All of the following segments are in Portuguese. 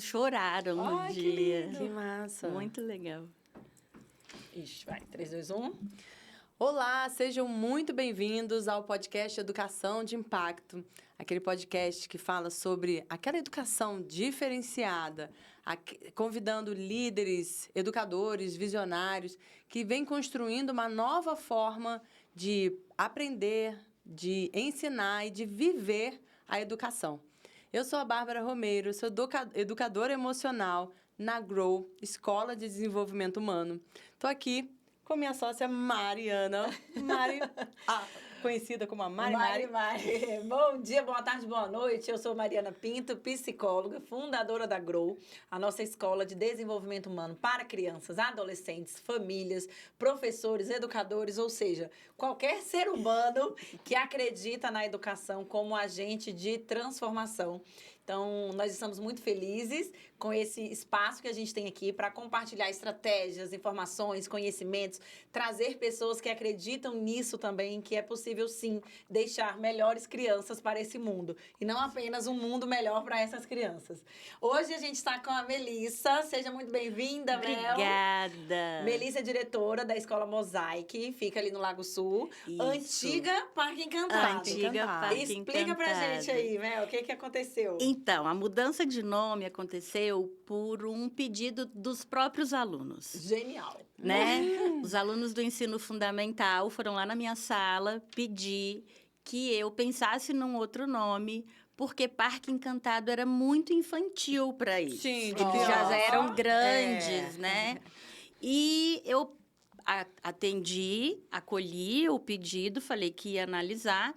Choraram no Ai, que dia. lindo. Que massa. Muito legal. Ixi, vai. 3, 2, 1. Olá, sejam muito bem-vindos ao podcast Educação de Impacto. Aquele podcast que fala sobre aquela educação diferenciada, convidando líderes, educadores, visionários, que vêm construindo uma nova forma de aprender, de ensinar e de viver a educação. Eu sou a Bárbara Romeiro, sou educadora emocional na GROW, Escola de Desenvolvimento Humano. Estou aqui com minha sócia Mariana, conhecida como a Mari. Bom dia, boa tarde, boa noite. Eu sou Mariana Pinto, psicóloga, fundadora da GROW, a nossa escola de desenvolvimento humano para crianças, adolescentes, famílias, professores, educadores, ou seja, qualquer ser humano que acredita na educação como agente de transformação. Então, nós estamos muito felizes com esse espaço que a gente tem aqui para compartilhar estratégias, informações, conhecimentos, trazer pessoas que acreditam nisso também, que é possível, sim, deixar melhores crianças para esse mundo. E não apenas um mundo melhor para essas crianças. Hoje a gente está com a Melissa. Seja muito bem-vinda, Mel. Obrigada. Melissa é diretora da Escola Mosaic, fica ali no Lago Sul. Isso. Antiga Parque Encantado. Antiga Parque Explica pra Encantado. gente aí, Mel, o que aconteceu? Então, a mudança de nome aconteceu por um pedido dos próprios alunos, Genial. né? Os alunos do ensino fundamental foram lá na minha sala pedir que eu pensasse num outro nome, porque Parque Encantado era muito infantil para eles. Sim, de Eles criança. já eram grandes, né? E eu atendi, acolhi o pedido, falei que ia analisar.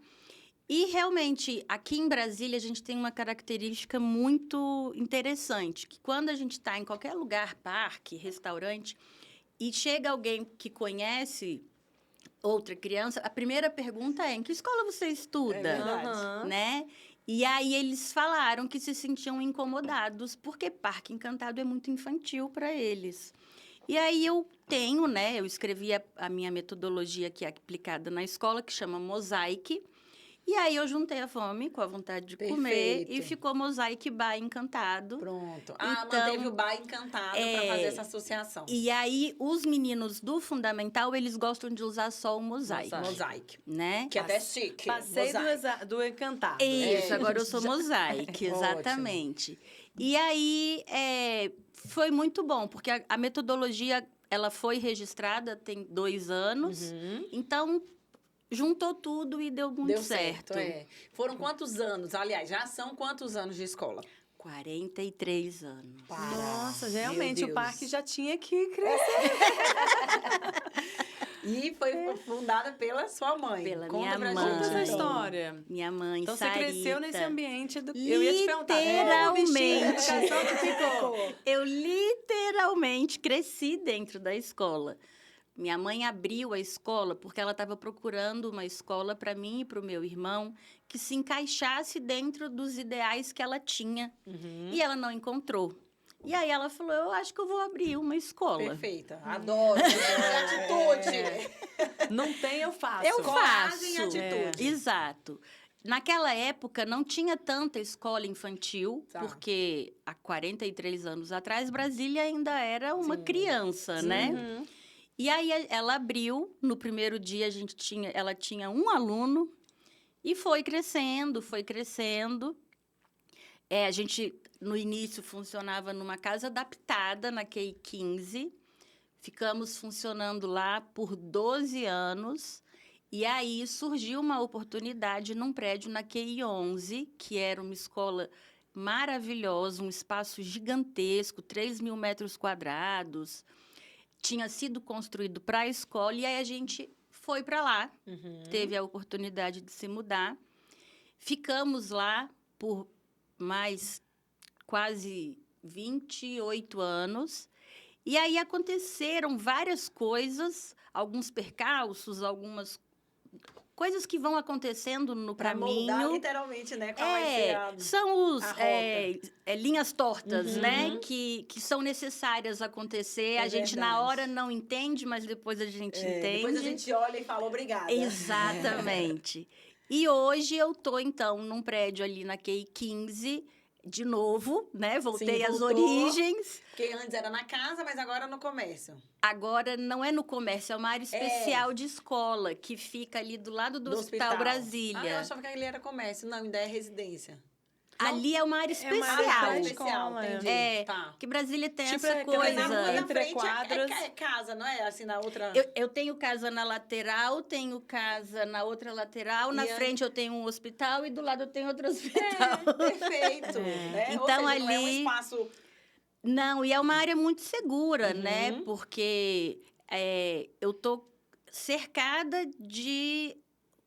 E, realmente, aqui em Brasília, a gente tem uma característica muito interessante, que quando a gente está em qualquer lugar, parque, restaurante, e chega alguém que conhece outra criança, a primeira pergunta é: em que escola você estuda? É verdade. Aham. Né? E aí eles falaram que se sentiam incomodados, porque Parque Encantado é muito infantil para eles. E aí eu tenho, né? Eu escrevi a minha metodologia que é aplicada na escola, que chama Mosaic. E aí eu juntei a fome com a vontade de comer Perfeito. e ficou Mosaic Bar Encantado. Pronto. Então, Manteve o bar encantado para fazer essa associação. E aí os meninos do fundamental, eles gostam de usar só o Mosaic, Mosaic. né? Que é até chique. Passei Mosaic. do Encantado. Isso, É. agora eu sou Mosaic, exatamente. E aí foi muito bom, porque a metodologia ela foi registrada tem 2 anos, então juntou tudo e deu muito Deu certo. Foram quantos anos? Aliás, já são quantos anos de escola? 43 anos. Nossa, Meu realmente, o Deus. parque já tinha que crescer. E foi fundada pela sua mãe. Pela Conta minha pra mãe. Conta essa gente. história. Minha mãe, Então, Sarita. você cresceu nesse ambiente eu ia te perguntar. Literalmente. Educação que ficou. Eu literalmente cresci dentro da escola. Minha mãe abriu a escola porque ela estava procurando uma escola para mim e para o meu irmão que se encaixasse dentro dos ideais que ela tinha. E ela não encontrou. E aí ela falou: eu acho que eu vou abrir uma escola. Perfeita. Adoro. Atitude. Não tem, eu faço. Eu Coragem e faço. atitude. Exato. Naquela época, não tinha tanta escola infantil, Tá. porque há 43 anos atrás, Brasília ainda era uma criança, né? Uhum. E aí ela abriu, no primeiro dia ela tinha um aluno e foi crescendo, foi crescendo. A gente, no início, funcionava numa casa adaptada, na QI 15. Ficamos funcionando lá por 12 anos. E aí surgiu uma oportunidade num prédio na QI 11, que era uma escola maravilhosa, um espaço gigantesco, 3.000 metros quadrados. Tinha sido construído para a escola e aí a gente foi para lá, teve a oportunidade de se mudar. Ficamos lá por mais quase 28 anos. E aí aconteceram várias coisas, alguns percalços, algumas coisas que vão acontecendo no Pra moldar, caminho. literalmente, né? Qual vai ser São a rota. linhas tortas, né? Que são necessárias acontecer. É A gente, na verdade. hora, não entende, mas depois a gente entende. Depois a gente olha e fala obrigada. Exatamente. E hoje eu estou, então, num prédio ali na QI 15, de novo, né? Voltei às voltou. origens. Porque antes era na casa, mas agora no comércio. Agora não é no comércio, é uma área especial de escola, que fica ali do lado do Hospital Brasília. Ah, eu achava que ali era comércio. Não, ainda é residência. Ali é uma área É uma especial. área especial, escola, entendi. É, Tá. que Brasília tem Tipo, essa é Porque coisa. coisa. na Entre frente quadras. é casa, não é? Assim, na outra... Eu tenho casa na lateral, tenho casa na outra lateral, na E a- frente eu tenho um hospital e do lado eu tenho outro hospital. Perfeito. É. Né? Ou Então, seja, não é um ali- espaço... Não, e é uma área muito segura, né? Uhum. Porque eu tô cercada de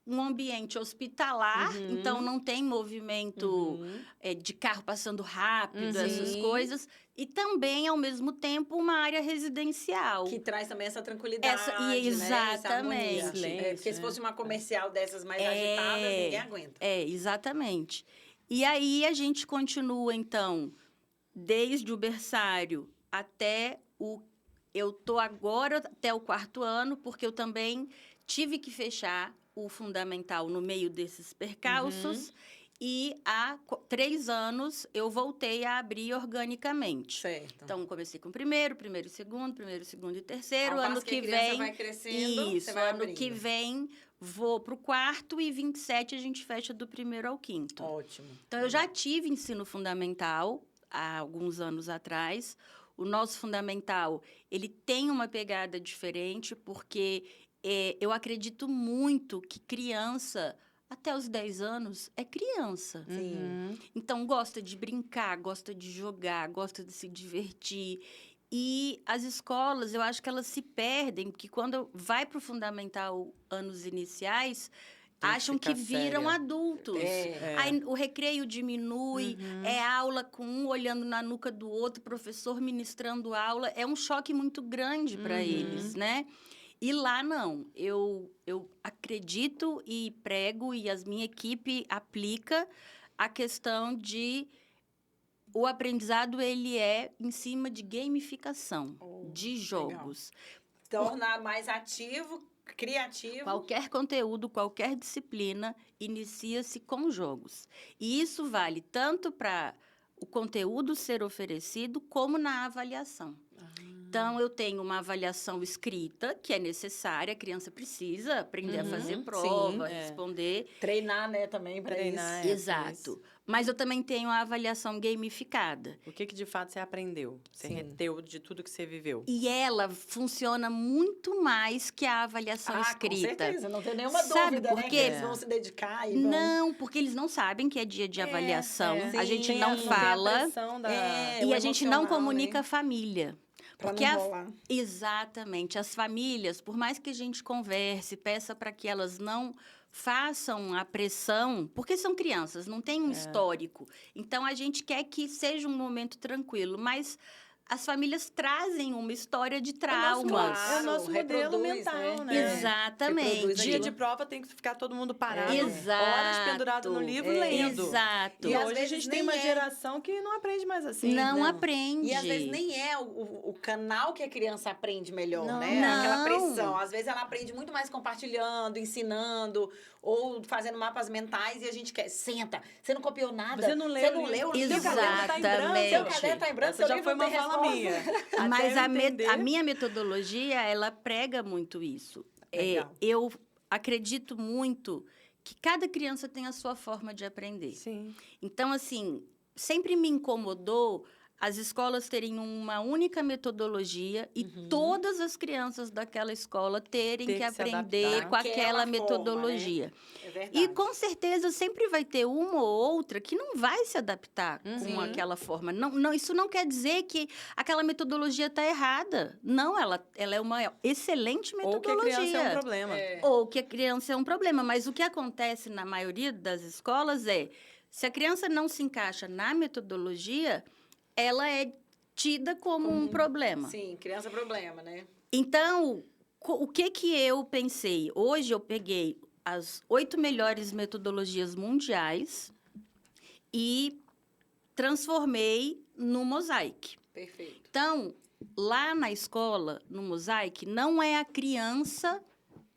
um ambiente hospitalar, Uhum. então não tem movimento Uhum. de carro passando rápido, Uhum. essas Sim. coisas. E também, ao mesmo tempo, uma área residencial. Que traz também essa tranquilidade, Essa- né? Essa exatamente. harmonia. Silêncio, Porque se né? fosse uma comercial dessas mais É. agitadas, ninguém aguenta. Exatamente. E aí a gente continua, então, desde o berçário até o... Eu tô agora até o 4º ano, porque eu também tive que fechar o fundamental no meio desses percalços. E há 3 anos eu voltei a abrir organicamente. Certo. Então, comecei com primeiro e segundo e terceiro. Ao Ano passo que a criança vem... vai crescendo, Isso, você vai ano que abrindo. vem vou para o 4º e 27 a gente fecha do 1º ao 5º. Ótimo. Então, eu já tive ensino fundamental há alguns anos atrás. O nosso fundamental, ele tem uma pegada diferente, porque eu acredito muito que criança, até os 10 anos, é criança. Sim. Uhum. Então, gosta de brincar, gosta de jogar, gosta de se divertir. E as escolas, eu acho que elas se perdem, porque quando vai para o fundamental anos iniciais, Tem que acham que ficar viram séria. adultos. É. Aí o recreio diminui, Uhum. é aula com um olhando na nuca do outro, professor ministrando aula. É um choque muito grande para Uhum. eles, né? E lá não. Eu acredito e prego, e a minha equipe aplica a questão de... O aprendizado, ele é em cima de gamificação, de jogos. Tornar mais ativo, criativo. Qualquer conteúdo, qualquer disciplina, inicia-se com jogos. E isso vale tanto para o conteúdo ser oferecido, como na avaliação. Então, eu tenho uma avaliação escrita, que é necessária, a criança precisa aprender a fazer Sim, prova, é. responder. Treinar, né, também para Treinar, isso. é, Exato. Mas eu também tenho a avaliação gamificada. O que de fato você aprendeu? Você Sim. reteu de tudo que você viveu? E ela funciona muito mais que a avaliação escrita. Com certeza, não tem nenhuma Sabe dúvida, por né? quê? Que eles vão se dedicar e vão... Não, porque eles não sabem que é dia de avaliação. É. A gente Sim, não Tem a fala pressão da... É, e o a gente não emocional, comunica né? a família. Pra Porque não rolar. Exatamente. As famílias, por mais que a gente converse, peça para que elas não façam a pressão, porque são crianças, não tem um histórico. Então, a gente quer que seja um momento tranquilo, mas as famílias trazem uma história de traumas. claro. É o nosso modelo reproduz, mental, né? né? Exatamente. reproduz Dia aquilo. de prova tem que ficar todo mundo parado, Exato. horas pendurado no livro, lendo. Exato. E E às hoje a vezes gente tem nem uma é. geração que não aprende mais assim. Não Não. aprende. E às vezes nem é o canal que a criança aprende melhor, Não. né? Aquela Não. pressão. Às vezes ela aprende muito mais compartilhando, ensinando, ou fazendo mapas mentais e a gente quer. Senta, você não copiou nada. Você não leu Você não o livro. leu. Seu caderno tá em branco. Exatamente. Seu caderno tá em branco, Essa seu já livro foi não uma tem fala resposta. minha. Mas Até eu a entender. minha metodologia, ela prega muito isso. Legal. Eu acredito muito que cada criança tem a sua forma de aprender. Sim. Então, assim, sempre me incomodou as escolas terem uma única metodologia e todas as crianças daquela escola terem Ter que que se aprender adaptar. com aquela Aquela forma, metodologia. É verdade. E com certeza sempre vai ter uma ou outra que não vai se adaptar Sim. com aquela forma. Não, isso não quer dizer que aquela metodologia está errada. Não, ela é uma excelente Ou que a metodologia. criança é um problema. É. Ou que a criança é um problema. Mas o que acontece na maioria das escolas é, se a criança não se encaixa na metodologia, ela é tida como um problema. Sim, criança é problema, né? Então, o que eu pensei? Hoje eu peguei as 8 melhores metodologias mundiais e transformei no Mosaic. Perfeito. Então, lá na escola, no Mosaic, não é a criança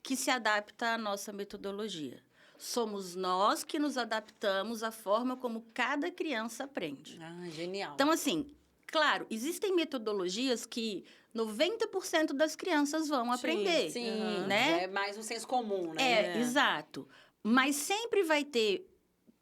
que se adapta à nossa metodologia. Somos nós que nos adaptamos à forma como cada criança aprende. Ah, genial. Então, assim, claro, existem metodologias que 90% das crianças vão aprender. Sim, né? é mais um senso comum, né? Exato. Mas sempre vai ter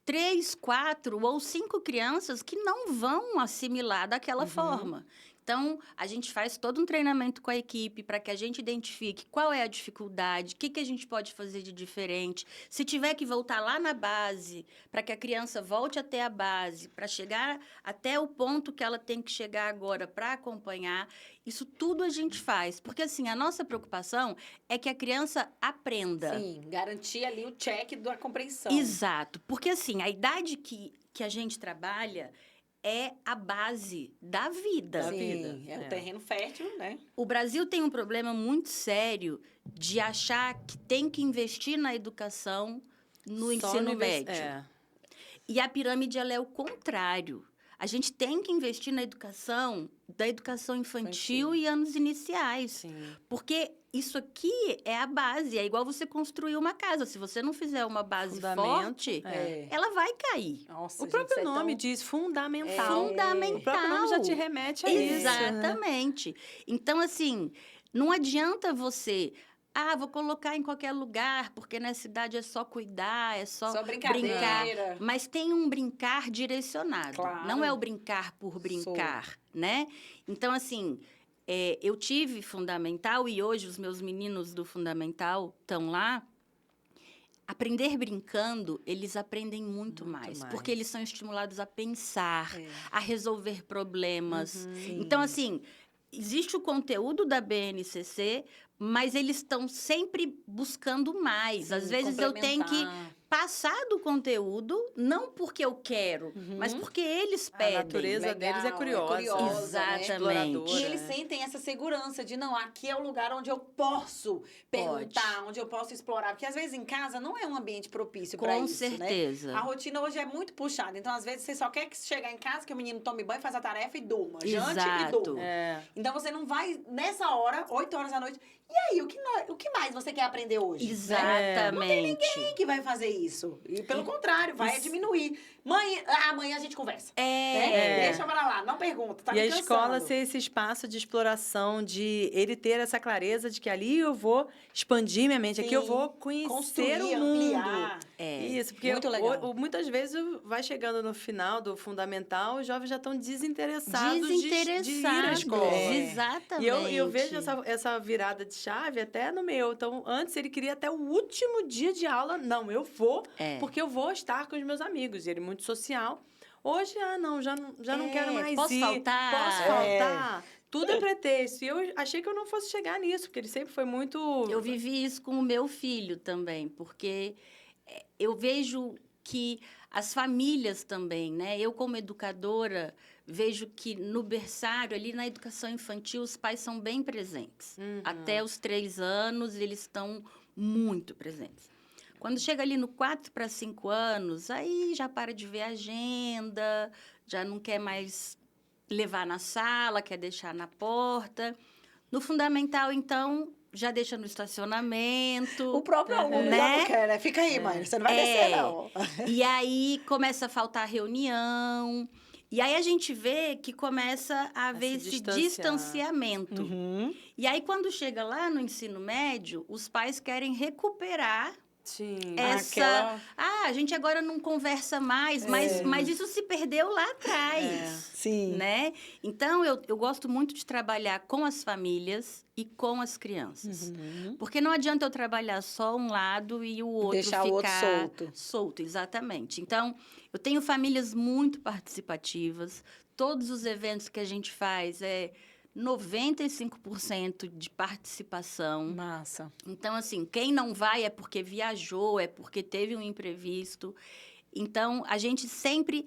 3, 4 ou 5 crianças que não vão assimilar daquela forma. Então, a gente faz todo um treinamento com a equipe para que a gente identifique qual é a dificuldade, o que a gente pode fazer de diferente. Se tiver que voltar lá na base, para que a criança volte até a base, para chegar até o ponto que ela tem que chegar agora para acompanhar, isso tudo a gente faz. Porque, assim, a nossa preocupação é que a criança aprenda. Sim, garantir ali o check da compreensão. Exato. Porque, assim, a idade que a gente trabalha é a base da vida. Sim, é o terreno fértil, né? O Brasil tem um problema muito sério de achar que tem que investir na educação no ensino médio. E a pirâmide, ela é o contrário. A gente tem que investir na educação, da educação infantil e anos iniciais. Sim. Porque isso aqui é a base, é igual você construir uma casa. Se você não fizer uma base Fundamento, forte, ela vai cair. Nossa, O gente, próprio isso é nome tão... diz fundamental. Fundamental. O próprio nome já te remete a isso. Exatamente. Então, assim, não adianta você... vou colocar em qualquer lugar, porque na cidade é só cuidar, é só brincar. brincadeira. Mas tem um brincar direcionado. Claro. Não é o brincar por brincar, né? Então, assim, eu tive fundamental e hoje os meus meninos do fundamental estão lá. Aprender brincando, eles aprendem muito mais. Porque eles são estimulados a pensar, a resolver problemas. Então, assim... Existe o conteúdo da BNCC, mas eles estão sempre buscando mais. Sim, às vezes eu tenho que passar do conteúdo, não porque eu quero, mas porque eles pedem. A natureza deles é curiosa. Exatamente. Né? E eles sentem essa segurança de, não, aqui é o lugar onde eu posso perguntar, onde eu posso explorar. Porque, às vezes, em casa não é um ambiente propício para isso, Com certeza. Né? A rotina hoje é muito puxada. Então, às vezes, você só quer chegar em casa, que o menino tome banho, faz a tarefa e durma. Jante e durma. Então, você não vai, nessa hora, 8 horas da noite... E aí, o que mais você quer aprender hoje? Exatamente. Não tem ninguém que vai fazer isso. E, pelo contrário, vai diminuir. Mãe, amanhã a gente conversa. Deixa pra lá, não pergunta, tá me cansando. E a escola ser esse espaço de exploração, de ele ter essa clareza de que ali eu vou expandir minha mente, aqui eu vou conhecer o mundo. Ampliar. Isso, porque Muito legal. Muitas vezes vai chegando no final do fundamental, os jovens já estão desinteressados de ir à escola. Exatamente. E eu vejo essa virada de chave até no meu. Então, antes ele queria até o último dia de aula. Não, eu vou, porque eu vou estar com os meus amigos. E ele muito social. Hoje, já não quero mais Posso ir. faltar? Posso faltar? Tudo é pretexto. E eu achei que eu não fosse chegar nisso, porque ele sempre foi muito... Eu vivi isso com o meu filho também, porque eu vejo que as famílias também, né? Eu, como educadora, vejo que no berçário, ali na educação infantil, os pais são bem presentes. Até os 3 anos, eles estão muito presentes. Quando chega ali no 4 para 5 anos, aí já para de ver a agenda, já não quer mais levar na sala, quer deixar na porta. No fundamental, então, já deixa no estacionamento. O próprio aluno já não quer, né? Fica aí, mãe, você não vai descer, não. E aí começa a faltar reunião. E aí a gente vê que começa a haver esse distanciamento. E aí, quando chega lá no ensino médio, os pais querem recuperar essa... a gente agora não conversa mais, mas isso se perdeu lá atrás. Né? Então, eu gosto muito de trabalhar com as famílias e com as crianças. Porque não adianta eu trabalhar só um lado e o outro deixar ficar o outro solto. Solto, exatamente. Então, eu tenho famílias muito participativas. Todos os eventos que a gente faz 95% de participação. Massa. Então, assim, quem não vai é porque viajou, é porque teve um imprevisto. Então, a gente sempre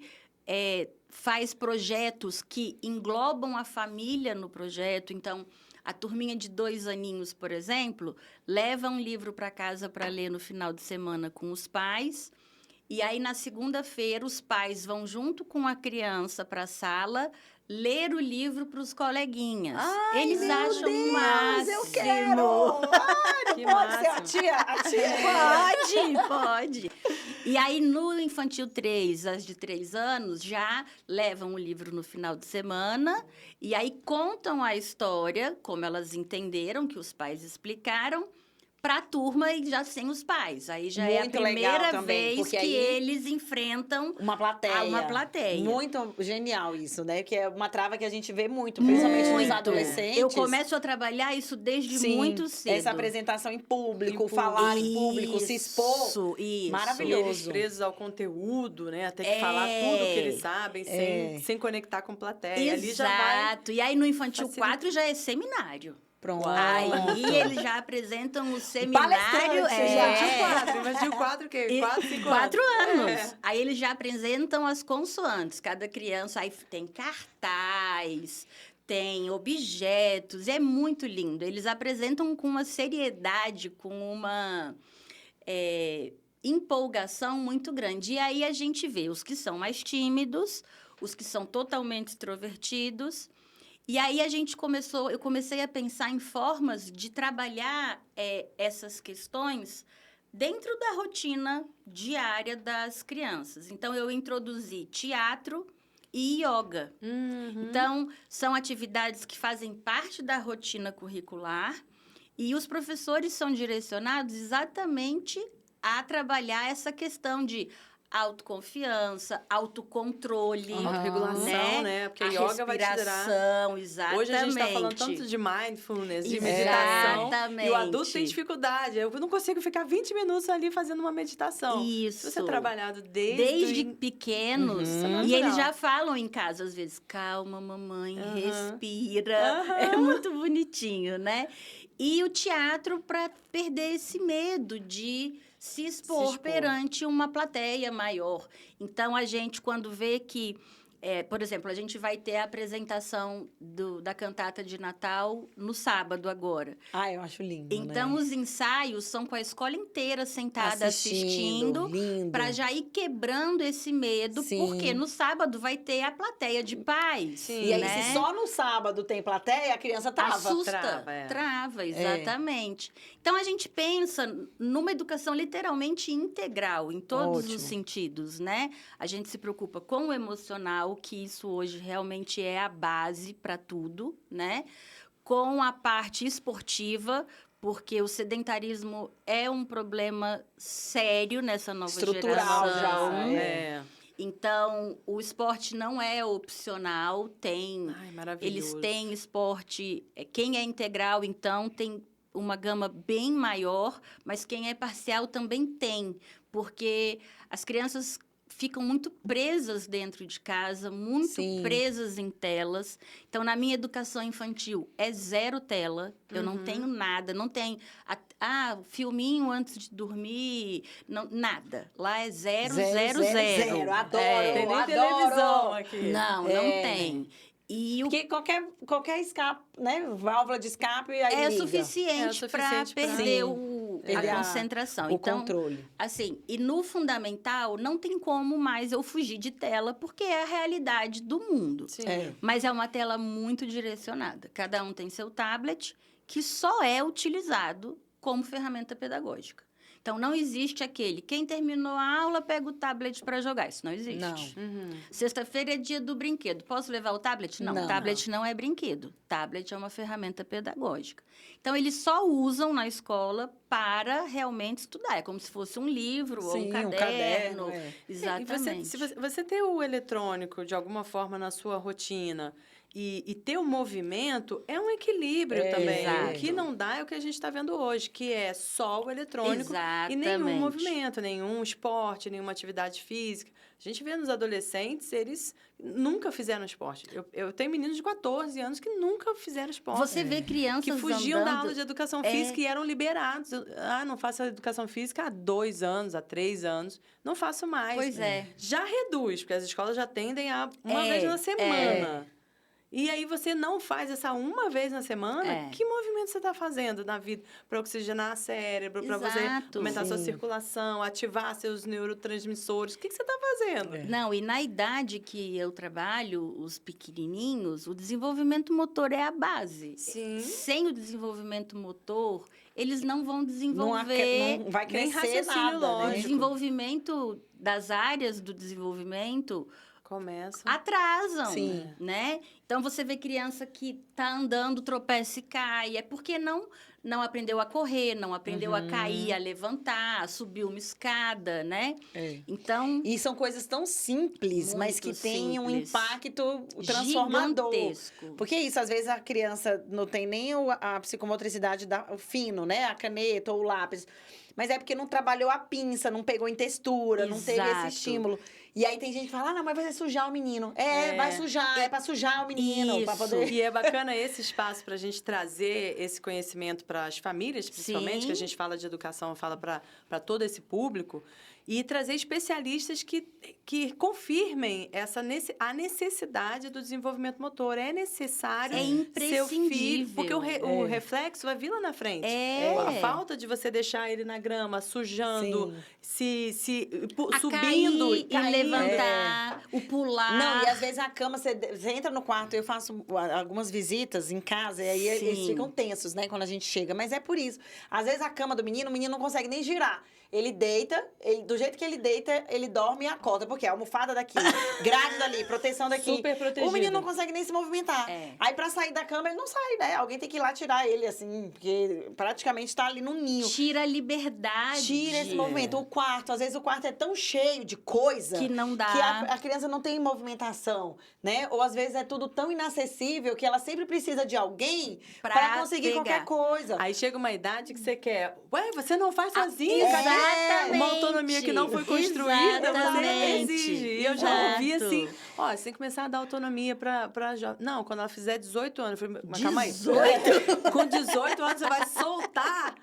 faz projetos que englobam a família no projeto. Então, a turminha de 2 aninhos, por exemplo, leva um livro para casa para ler no final de semana com os pais. E aí, na segunda-feira, os pais vão junto com a criança para a sala ler o livro para os coleguinhas. Eles acham o máximo. Eu quero! Ai, não Que pode massa. ser a tia. Pode! Pode. E aí, no Infantil 3, as de 3 anos, já levam o livro no final de semana e aí contam a história, como elas entenderam, que os pais explicaram, para a turma e já sem os pais. Aí já é a Muito legal primeira também, vez porque que aí- eles enfrentam Uma plateia. uma plateia. Muito genial isso, né? Que é uma trava que a gente vê muito, principalmente nos Muito. adolescentes. Eu começo a trabalhar isso desde Sim, muito cedo. essa apresentação em público, Em falar em público, se expor. Isso. Maravilhoso. E eles presos ao conteúdo, né? Até que É. falar tudo que eles sabem, É. sem conectar com plateia. Exato. Ali já vai... E aí, no Infantil facilitar. 4, já é seminário. Pronto. Aí, eles já apresentam o seminário. Palestrante, já. Infantil 4 o quê? 4, 5 4 anos. É. Aí eles já apresentam as consoantes. Cada criança aí tem cartaz, tem objetos. É muito lindo. Eles apresentam com uma seriedade, com uma empolgação muito grande. E aí a gente vê os que são mais tímidos, os que são totalmente extrovertidos. E aí eu comecei a pensar em formas de trabalhar essas questões dentro da rotina diária das crianças. Então, eu introduzi teatro e yoga. Uhum. Então, são atividades que fazem parte da rotina curricular e os professores são direcionados exatamente a trabalhar essa questão de autoconfiança, autocontrole, Autorregulação, né? Porque a yoga vai te dar... respiração, exatamente. Hoje a gente está falando tanto de mindfulness, de meditação. Exatamente. E o adulto tem dificuldade. Eu não consigo ficar 20 minutos ali fazendo uma meditação. Isso. Se você é trabalhado desde pequenos. Uhum. E eles já falam em casa, às vezes, calma, mamãe, respira. É muito bonitinho, né? E o teatro para perder esse medo de se expor perante uma plateia maior. Então, a gente, quando vê que, por exemplo, a gente vai ter a apresentação da cantata de Natal no sábado agora. Ah, eu acho lindo, Então, né? os ensaios são com a escola inteira sentada assistindo lindo. para já ir quebrando esse medo, Sim. porque no sábado vai ter a plateia de pais. Sim. E aí, né? se só no sábado tem plateia, a criança trava. Assusta, Trava, exatamente. Então, a gente pensa numa educação literalmente integral, em todos Ótimo. os sentidos, né? A gente se preocupa com o emocional, que isso hoje realmente é a base para tudo, né? Com a parte esportiva, porque o sedentarismo é um problema sério nessa nova Estrutural geração. já, Então, o esporte não é opcional, tem... Ai, maravilhoso. Eles têm esporte... Quem é integral, então, tem uma gama bem maior, mas quem é parcial também tem, porque as crianças ficam muito presas dentro de casa, muito presas em telas. Então, na minha educação infantil, é 0 tela. Eu não tenho nada, não tem... filminho antes de dormir, não, nada. Lá é 0, 0, 0. Adoro, Tem nem adoro. televisão aqui. Não tem. E Porque qualquer escape, né? Válvula de escape, aí é liga. suficiente para perder a concentração. O controle. Assim, e no fundamental, não tem como mais eu fugir de tela, porque é a realidade do mundo. Sim. Mas é uma tela muito direcionada. Cada um tem seu tablet, que só é utilizado como ferramenta pedagógica. Então, não existe aquele, quem terminou a aula, pega o tablet para jogar. Isso não existe. Não. Sexta-feira é dia do brinquedo. Posso levar o tablet? Não, tablet não é brinquedo. Tablet é uma ferramenta pedagógica. Então, eles só usam na escola para realmente estudar. É como se fosse um livro ou um caderno. Exatamente. Se você ter o eletrônico, de alguma forma, na sua rotina... E ter o movimento é um equilíbrio também. Exato. O que não dá é o que a gente está vendo hoje, que é só o eletrônico Exatamente. e nenhum movimento, nenhum esporte, nenhuma atividade física. A gente vê nos adolescentes, eles nunca fizeram esporte. Eu tenho meninos de 14 anos que nunca fizeram esporte. Você vê crianças que fugiam da andando... aula de educação física e eram liberados. Não faço educação física há 2 anos, há 3 anos. Não faço mais. Pois é. Já reduz, porque as escolas já tendem a uma vez na semana. E aí você não faz essa uma vez na semana, que movimento você está fazendo na vida? Para oxigenar o cérebro, para você aumentar a sua circulação, ativar seus neurotransmissores. O que você está fazendo? Não, e na idade que eu trabalho, os pequenininhos, o desenvolvimento motor é a base. Sim. Sem o desenvolvimento motor, eles não vão Não, desenvolver não vai nem crescer raciocínio nada, o né? lógico. desenvolvimento das áreas do desenvolvimento Começa. atrasam, Sim. né? Então você vê criança que tá andando, tropeça e cai, é porque não aprendeu a correr, não aprendeu a cair, a levantar, a subir uma escada, né? É. Então, E são coisas tão simples, mas que Muito têm um simples. impacto transformador. gigantesco. Porque isso, às vezes a criança não tem nem a psicomotricidade o fino, né? A caneta ou o lápis. Mas é porque não trabalhou a pinça, não pegou em textura, não teve esse Exato. estímulo. E aí tem gente que fala, não, mas vai sujar o menino. É. Vai sujar, é pra sujar o menino. Pra Isso. poder... E é bacana esse espaço para a gente trazer esse conhecimento para as famílias, principalmente, Sim. que a gente fala de educação, fala para todo esse público, e trazer especialistas que confirmem a necessidade do desenvolvimento motor. É necessário É seu filho, imprescindível. porque o reflexo vai vir lá na frente. É. A falta de você deixar ele na grama, sujando, A subindo, cair, e caindo. levantar, o pular. Não, e às vezes a cama, você entra no quarto, eu faço algumas visitas em casa, e aí eles Sim. ficam tensos, né, quando a gente chega. Mas é por isso. Às vezes a cama do menino, o menino não consegue nem girar. Ele deita, do jeito que ele deita, ele dorme e acorda. Porque a almofada daqui, grade dali, proteção daqui. Super protegido. O menino não consegue nem se movimentar. É. Aí, pra sair da cama, ele não sai, né? Alguém tem que ir lá tirar ele, assim, porque praticamente tá ali no ninho. Tira a liberdade. Tira esse movimento. O quarto, às vezes o quarto é tão cheio de coisa Que não dá. que a criança não tem movimentação, né? Ou às vezes é tudo tão inacessível que ela sempre precisa de alguém pra conseguir pegar. qualquer coisa. Aí chega uma idade que você quer. Ué, você não faz sozinho, cadê? Exatamente. Uma autonomia que não foi construída, você Exatamente. exige. E eu já ouvi Exato. assim: ó, você tem que começar a dar autonomia pra jovem. Não, quando ela fizer 18 anos. Eu falei, mas calma aí. 18? Com 18 anos você vai soltar.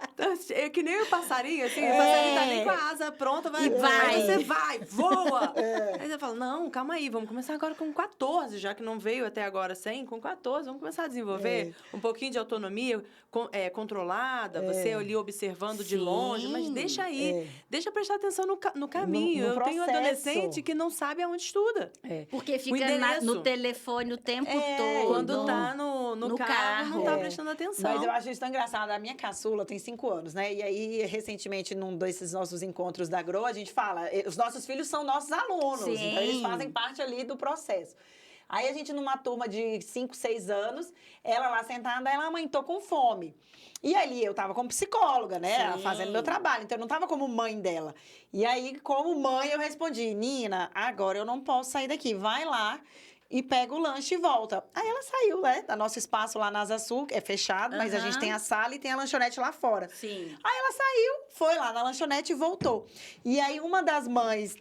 É que nem o passarinho, assim. O passarinho tá nem com a asa pronta, vai. E vai. Aí você vai, voa. Aí você fala: não, calma aí, vamos começar agora com 14, já que não veio até agora 100, com 14, vamos começar a desenvolver um pouquinho de autonomia controlada, você ali observando de Sim. longe, mas deixa aí, deixa prestar atenção no caminho. No Eu tenho processo. adolescente que não sabe aonde estuda. Porque fica endereço. no telefone o tempo todo. Quando tá no carro, não tá É. prestando atenção. Mas eu acho isso tão engraçado. A minha caçula tem 5 anos, né? E aí, recentemente, num desses nossos encontros da GRO, a gente fala, os nossos filhos são nossos alunos. Sim. Então, eles fazem parte ali do processo. Aí, a gente, numa turma de 5, 6 anos, ela lá sentada, ela, mãe, tô com fome. E ali, eu tava como psicóloga, né? Sim. Fazendo meu trabalho. Então, eu não tava como mãe dela. E aí, como mãe, eu respondi, Nina, agora eu não posso sair daqui. Vai lá e pega o lanche e volta. Aí ela saiu, né? Da nosso espaço lá na Asa Sul, é fechado, mas a gente tem a sala e tem a lanchonete lá fora. Sim. Aí ela saiu, foi lá na lanchonete e voltou. E aí uma das mães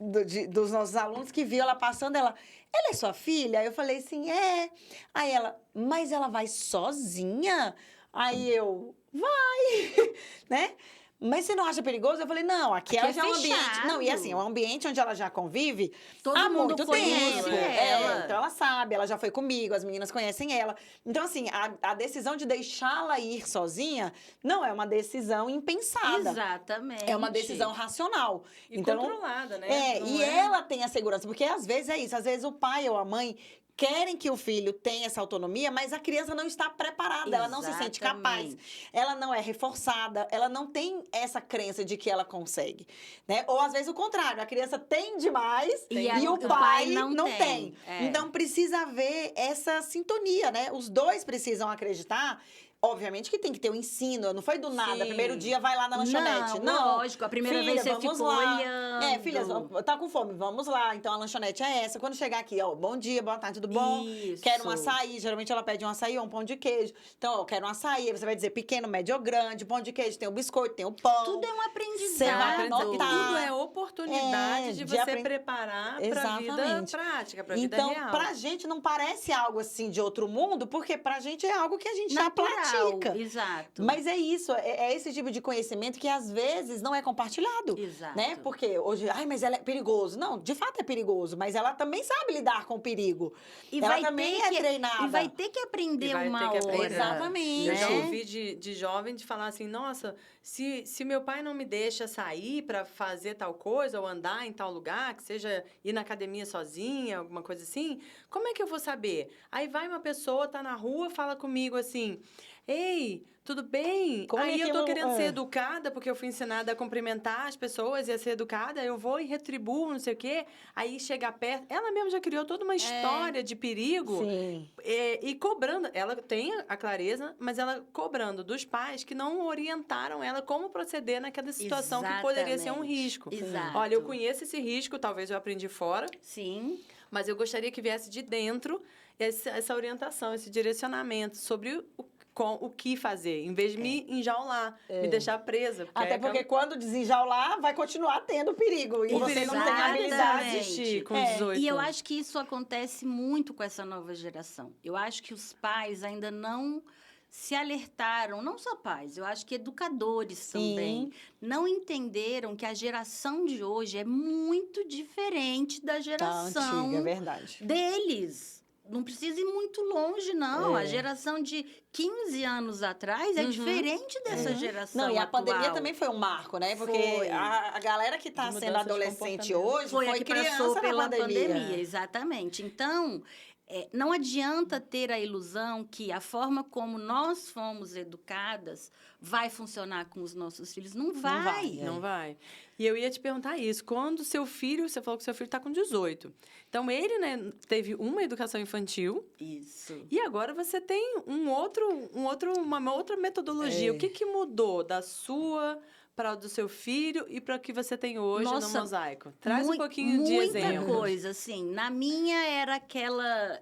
dos nossos alunos que viu ela passando, ela é sua filha? Aí eu falei assim, é. Aí ela, mas ela vai sozinha? Aí eu, vai, né? Mas você não acha perigoso? Eu falei, não, aqui ela é já é um ambiente... fechado. Não, e assim, é um ambiente onde ela já convive Todo há mundo muito conhece tempo. ela. Então ela sabe, ela já foi comigo, as meninas conhecem ela. Então, assim, a decisão de deixá-la ir sozinha não é uma decisão impensada. Exatamente. É uma decisão racional. E então, controlada, né? É, Não e ela tem a segurança, porque às vezes é isso, às vezes o pai ou a mãe querem que o filho tenha essa autonomia, mas a criança não está preparada, ela não se sente capaz, Exatamente. ela não é reforçada, ela não tem essa crença de que ela consegue, né? Ou às vezes o contrário, a criança tem demais e o pai não tem. É. Então precisa haver essa sintonia, né? Os dois precisam acreditar. Obviamente que tem que ter o ensino, não foi do nada. Sim. Primeiro dia vai lá na lanchonete. Não, lógico. A primeira filha, vez você vamos ficou lá. olhando. É, filha, tá com fome, vamos lá. Então a lanchonete é essa. Quando chegar aqui, ó, bom dia, boa tarde, tudo bom? Isso. Quero um açaí. Geralmente ela pede um açaí ou um pão de queijo. Então, ó, quero um açaí. Aí você vai dizer pequeno, médio ou grande. Pão de queijo, tem o biscoito, tem o pão. Tudo é um Você vai aprendizado. anotar. Tudo é oportunidade de de você aprender. preparar para a vida Exatamente. prática, para a vida Então, real. pra gente não parece algo assim de outro mundo, porque pra gente é algo que a gente já Natural. pratica. Exato. Mas é isso, é esse tipo de conhecimento que às vezes não é compartilhado. Exato. Né? Porque hoje, ai, mas ela é perigoso. Não, de fato é perigoso, mas ela também sabe lidar com o perigo. E ela vai também ter é que, treinada. E vai ter que aprender E vai uma ter que aprender. hora. Exatamente. Eu já né? ouvi de jovem de falar assim, nossa, se meu pai não me deixa sair para fazer tal coisa ou andar em tal lugar, que seja ir na academia sozinha, alguma coisa assim, como é que eu vou saber? Aí vai uma pessoa, tá na rua, fala comigo assim, Ei, tudo bem? Come Aí eu tô aquilo, querendo ser educada, porque eu fui ensinada a cumprimentar as pessoas e a ser educada, eu vou e retribuo, não sei o quê. Aí chega perto, ela mesma já criou toda uma história de perigo. Sim. E cobrando, ela tem a clareza, mas ela cobrando dos pais que não orientaram ela como proceder naquela situação que poderia ser um Exatamente. risco. Exato. Olha, eu conheço esse risco, talvez eu aprendi fora, Sim. mas eu gostaria que viesse de dentro essa orientação, esse direcionamento sobre o que fazer, em vez de me enjaular, me deixar presa. Até porque quando desenjaular, vai continuar tendo perigo. E o você perigo não não tem vai habilidade. existir com É. 18. E eu acho que isso acontece muito com essa nova geração. Eu acho que os pais ainda não se alertaram, não só pais, eu acho que educadores também, não entenderam que a geração de hoje é muito diferente da Tá geração antiga, é verdade. deles. Não precisa ir muito longe, não. É. A geração de 15 anos atrás é diferente dessa geração Não, e a atual. pandemia também foi um marco, né? Porque Foi. a galera que está De sendo mudança de adolescente comportamento. hoje Foi a foi que criança passou na pela pandemia. pandemia. Exatamente. Então, não adianta ter a ilusão que a forma como nós fomos educadas vai funcionar com os nossos filhos. Não vai. vai, Não vai. E eu ia te perguntar isso. Quando seu filho, você falou que seu filho está com 18. Então, ele, né, teve uma educação infantil Isso. e agora você tem uma outra metodologia. É. O que mudou da sua para o do seu filho e para o que você tem hoje no Nossa, Mosaico? Traz um pouquinho de muita exemplo. coisa, assim. Na minha era aquela...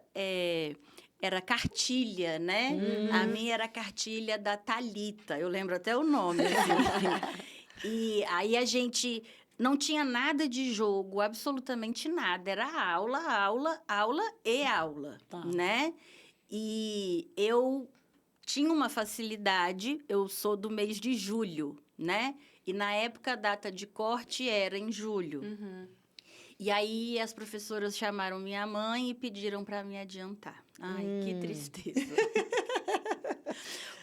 era cartilha, né? A minha era a cartilha da Thalita. Eu lembro até o nome, assim. E aí a gente não tinha nada de jogo, absolutamente nada. Era aula, aula, aula e aula, Tá. né? E eu tinha uma facilidade, eu sou do mês de julho, né? E na época a data de corte era em julho. Uhum. E aí as professoras chamaram minha mãe e pediram para me adiantar. Ai, que tristeza.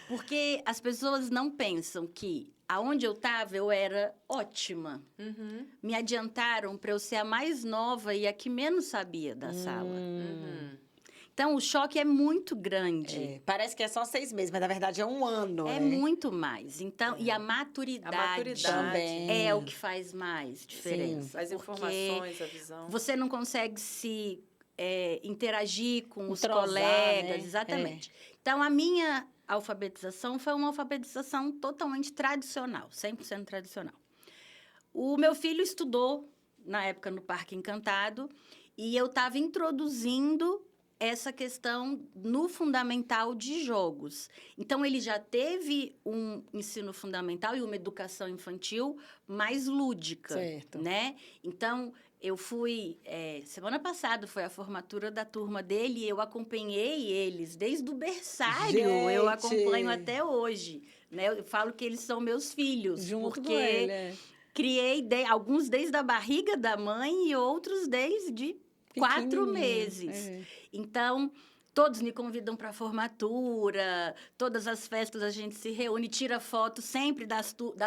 Porque as pessoas não pensam que aonde eu estava eu era ótima. Uhum. Me adiantaram para eu ser a mais nova e a que menos sabia da sala. Uhum. Então o choque é muito grande. É, parece que é só 6 meses, mas na verdade é um ano, É né? muito mais. Então, e a maturidade, Também. é o que faz mais diferença. As porque informações, a visão. você não consegue se interagir com os Entrosar, colegas, né? exatamente. Então, a minha alfabetização foi uma alfabetização totalmente tradicional, 100% tradicional. O meu filho estudou, na época, no Parque Encantado, e eu estava introduzindo essa questão no fundamental de jogos. Então, ele já teve um ensino fundamental e uma educação infantil mais lúdica, Certo. né? Então, eu fui... semana passada foi a formatura da turma dele e eu acompanhei eles desde o berçário. Eu Gente! acompanho até hoje, né? Eu falo que eles são meus filhos, Junto porque com ele, é. criei alguns desde a barriga da mãe e outros desde 4 Pequenininho, meses. é. Então, todos me convidam para a formatura, todas as festas a gente se reúne, tira foto sempre da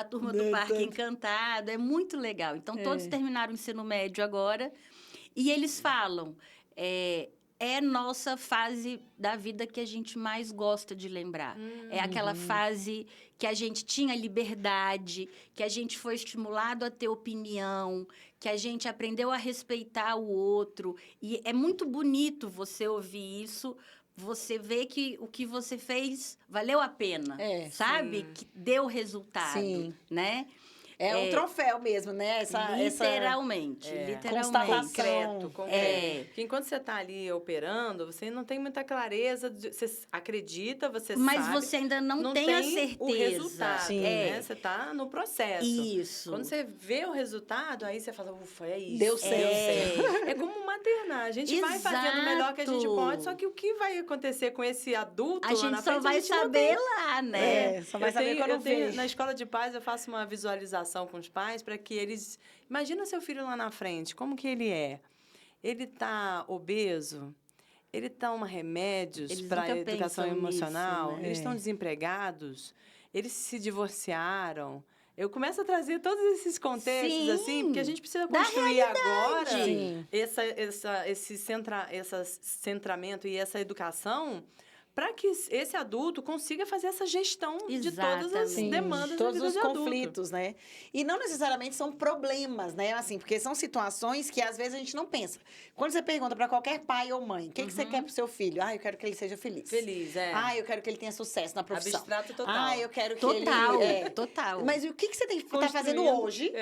turma do Parque Encantado. É muito legal. Então, todos terminaram o ensino médio agora e eles falam... é nossa fase da vida que a gente mais gosta de lembrar. É aquela fase que a gente tinha liberdade, que a gente foi estimulado a ter opinião, que a gente aprendeu a respeitar o outro. E é muito bonito você ouvir isso, você vê que o que você fez valeu a pena, sabe? Sim. Que deu resultado, Sim. né? É um troféu mesmo, né? Literalmente, literalmente. constatação. Concreto. Porque enquanto você está ali operando, você não tem muita clareza, você acredita, você Mas sabe. você ainda não tem a certeza. O resultado, Sim. né? Você está no processo. Isso. Quando você vê o resultado, aí você fala, ufa, é isso. Deu certo. É como maternar. A gente vai fazendo o melhor que a gente pode, só que o que vai acontecer com esse adulto A lá gente na só frente, vai a gente não saber tem. lá, né? Só vai saber quando vê. Na escola de pais, eu faço uma visualização com os pais para que eles... Imagina seu filho lá na frente, como que ele é? Ele está obeso? Ele toma remédios Eles para nunca educação pensam emocional? nisso, né? Eles estão desesempregados? Eles se divorciaram? Eu começo a trazer todos esses contextos, Sim, assim, porque a gente precisa da construir agora Sim. esse centramento e essa educação para que esse adulto consiga fazer essa gestão de todas as Exatamente. demandas da todos vida os de adulto. conflitos, né? E não necessariamente são problemas, né? Assim, porque são situações que às vezes a gente não pensa. Quando você pergunta para qualquer pai ou mãe, o que você quer pro seu filho? Ah, eu quero que ele seja feliz. Feliz, é. Ah, eu quero que ele tenha sucesso na profissão. Abstrato total. Ah, eu quero que Total, ele... total. Mas e o que você tem que estar fazendo Construindo. hoje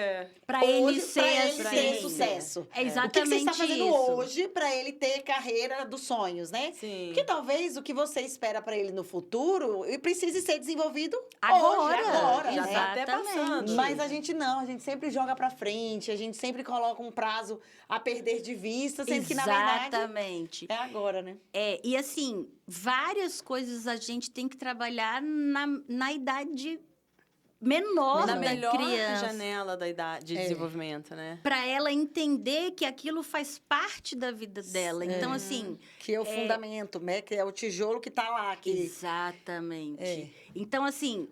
Pra hoje ele ser pra ele assim. ter sucesso? É O que exatamente você está fazendo isso. hoje para ele ter carreira dos sonhos, né? Sim. Porque talvez o que você espera para ele no futuro e precise ser desenvolvido Agora, hoje, agora, já né? tá até Exatamente. passando. Mas a gente não, a gente sempre joga para frente, a gente sempre coloca um prazo a perder de vista, sendo que na verdade Exatamente. é agora, né? E assim, várias coisas a gente tem que trabalhar na idade menor Na da melhor criança. janela da idade de desenvolvimento, né? Para ela entender que aquilo faz parte da vida dela. Então, assim, Que é o fundamento, né? Que é o tijolo que tá lá. Que... exatamente. É. Então, assim,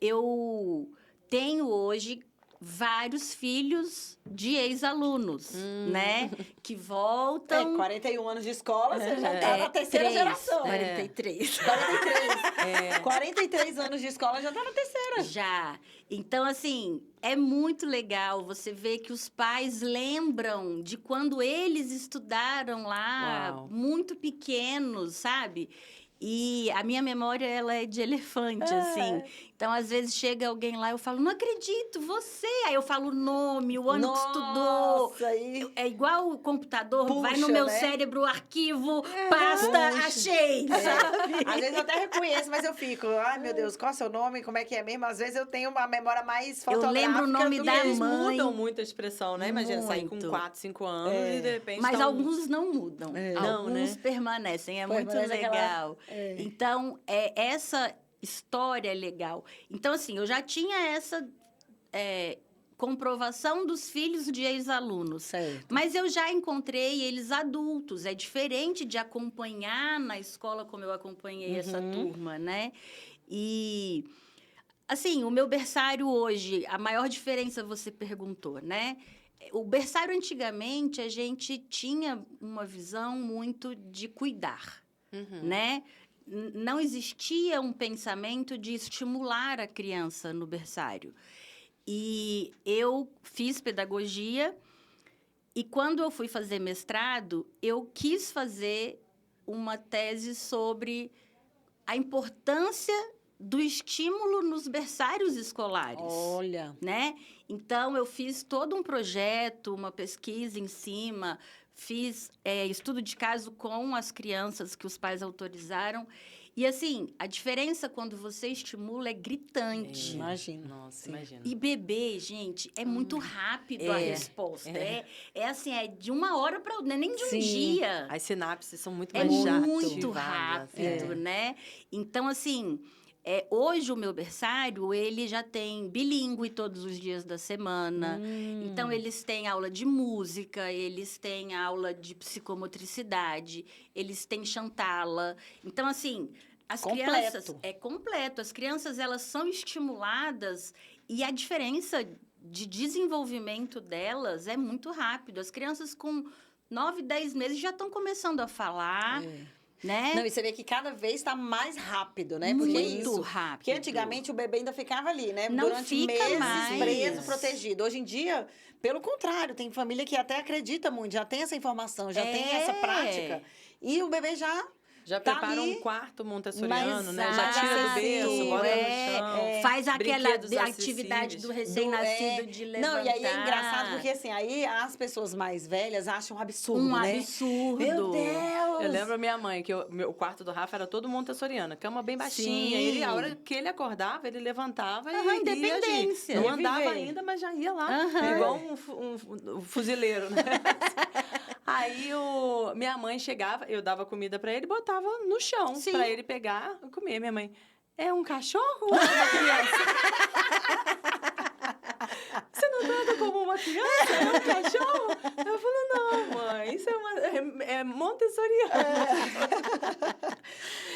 eu tenho hoje vários filhos de ex-alunos, né? Que voltam. 41 anos de escola, você já tá na terceira geração. 43. 43. 43 anos de escola já tá na terceira. Já. Então, assim, é muito legal você ver que os pais lembram de quando eles estudaram lá, Uau. muito pequenos, sabe? E a minha memória, ela é de elefante, assim. Então, às vezes, chega alguém lá, eu falo, não acredito, você! Aí eu falo o nome, o ano que estudou. Nossa, aí... É igual o computador, vai no Puxa, meu né? cérebro, arquivo, pasta, Puxa. achei, sabe? Às vezes eu até reconheço, mas eu fico, ai meu Deus, qual é o seu nome? Como é que é mesmo? Às vezes eu tenho uma memória mais Eu fotográfica. lembro o nome do da que Eles mãe. mudam muito a expressão, né? Imagina, sair com Muito. 4, 5 anos e de repente Mas tão- alguns não mudam. Não, Alguns né? permanecem. É muito Permanece aquela- legal. Então, essa história é legal. Então, assim, eu já tinha essa comprovação dos filhos de ex-alunos. Certo. Mas eu já encontrei eles adultos. É diferente de acompanhar na escola como eu acompanhei essa turma, né? E, assim, o meu berçário hoje, a maior diferença você perguntou, né? O berçário, antigamente, a gente tinha uma visão muito de cuidar, né? Não existia um pensamento de estimular a criança no berçário. E eu fiz pedagogia e quando eu fui fazer mestrado, eu quis fazer uma tese sobre a importância do estímulo nos berçários escolares. Olha. Né? Então, eu fiz todo um projeto, uma pesquisa em cima, fiz estudo de caso com as crianças que os pais autorizaram. E, assim, a diferença quando você estimula é gritante. Imagina. Nossa, imagina. E bebê, gente, é muito rápido a resposta. É assim, é de uma hora para outra, não é nem de um Sim. dia. As sinapses são muito É mais muito ativadas. rápido, né? Então, assim, hoje o meu berçário, ele já tem bilíngue todos os dias da semana. Então, eles têm aula de música, eles têm aula de psicomotricidade, eles têm chantala. Então, assim, as Completo. crianças... É completo. As crianças, elas são estimuladas e a diferença de desenvolvimento delas é muito rápido. As crianças com 9, 10 meses já estão começando a falar... Né? Não, e você vê que cada vez está mais rápido, né? Muito Porque isso, rápido. Porque antigamente o bebê ainda ficava ali, né? Não Durante fica meses mais. preso, protegido. Hoje em dia, pelo contrário, tem família que até acredita muito, já tem essa informação, já tem essa prática. E o bebê já Já tá prepara ali, um quarto montessoriano, né? Já mas tira do berço, assim, bota no chão. Faz aquela brinquedos atividade do acessíveis. recém-nascido de levantar. Não, e aí é engraçado porque assim, aí as pessoas mais velhas acham um absurdo, Um né? absurdo. Meu Deus! Eu lembro a minha mãe, que o quarto do Rafa era todo montessoriano, cama bem baixinha. Sim. Ele, a hora que ele acordava, ele levantava e Aham, ia independência. agir. Não Ia andava viver. ainda, mas já ia lá. Aham. Igual um fuzileiro, né? Aí minha mãe chegava, eu dava comida pra ele e botava no chão Sim. pra ele pegar e comer. Minha mãe, é um cachorro ou é uma criança? Você não trata como uma criança? É um cachorro? Eu falo, não, mãe, isso é montessoriano.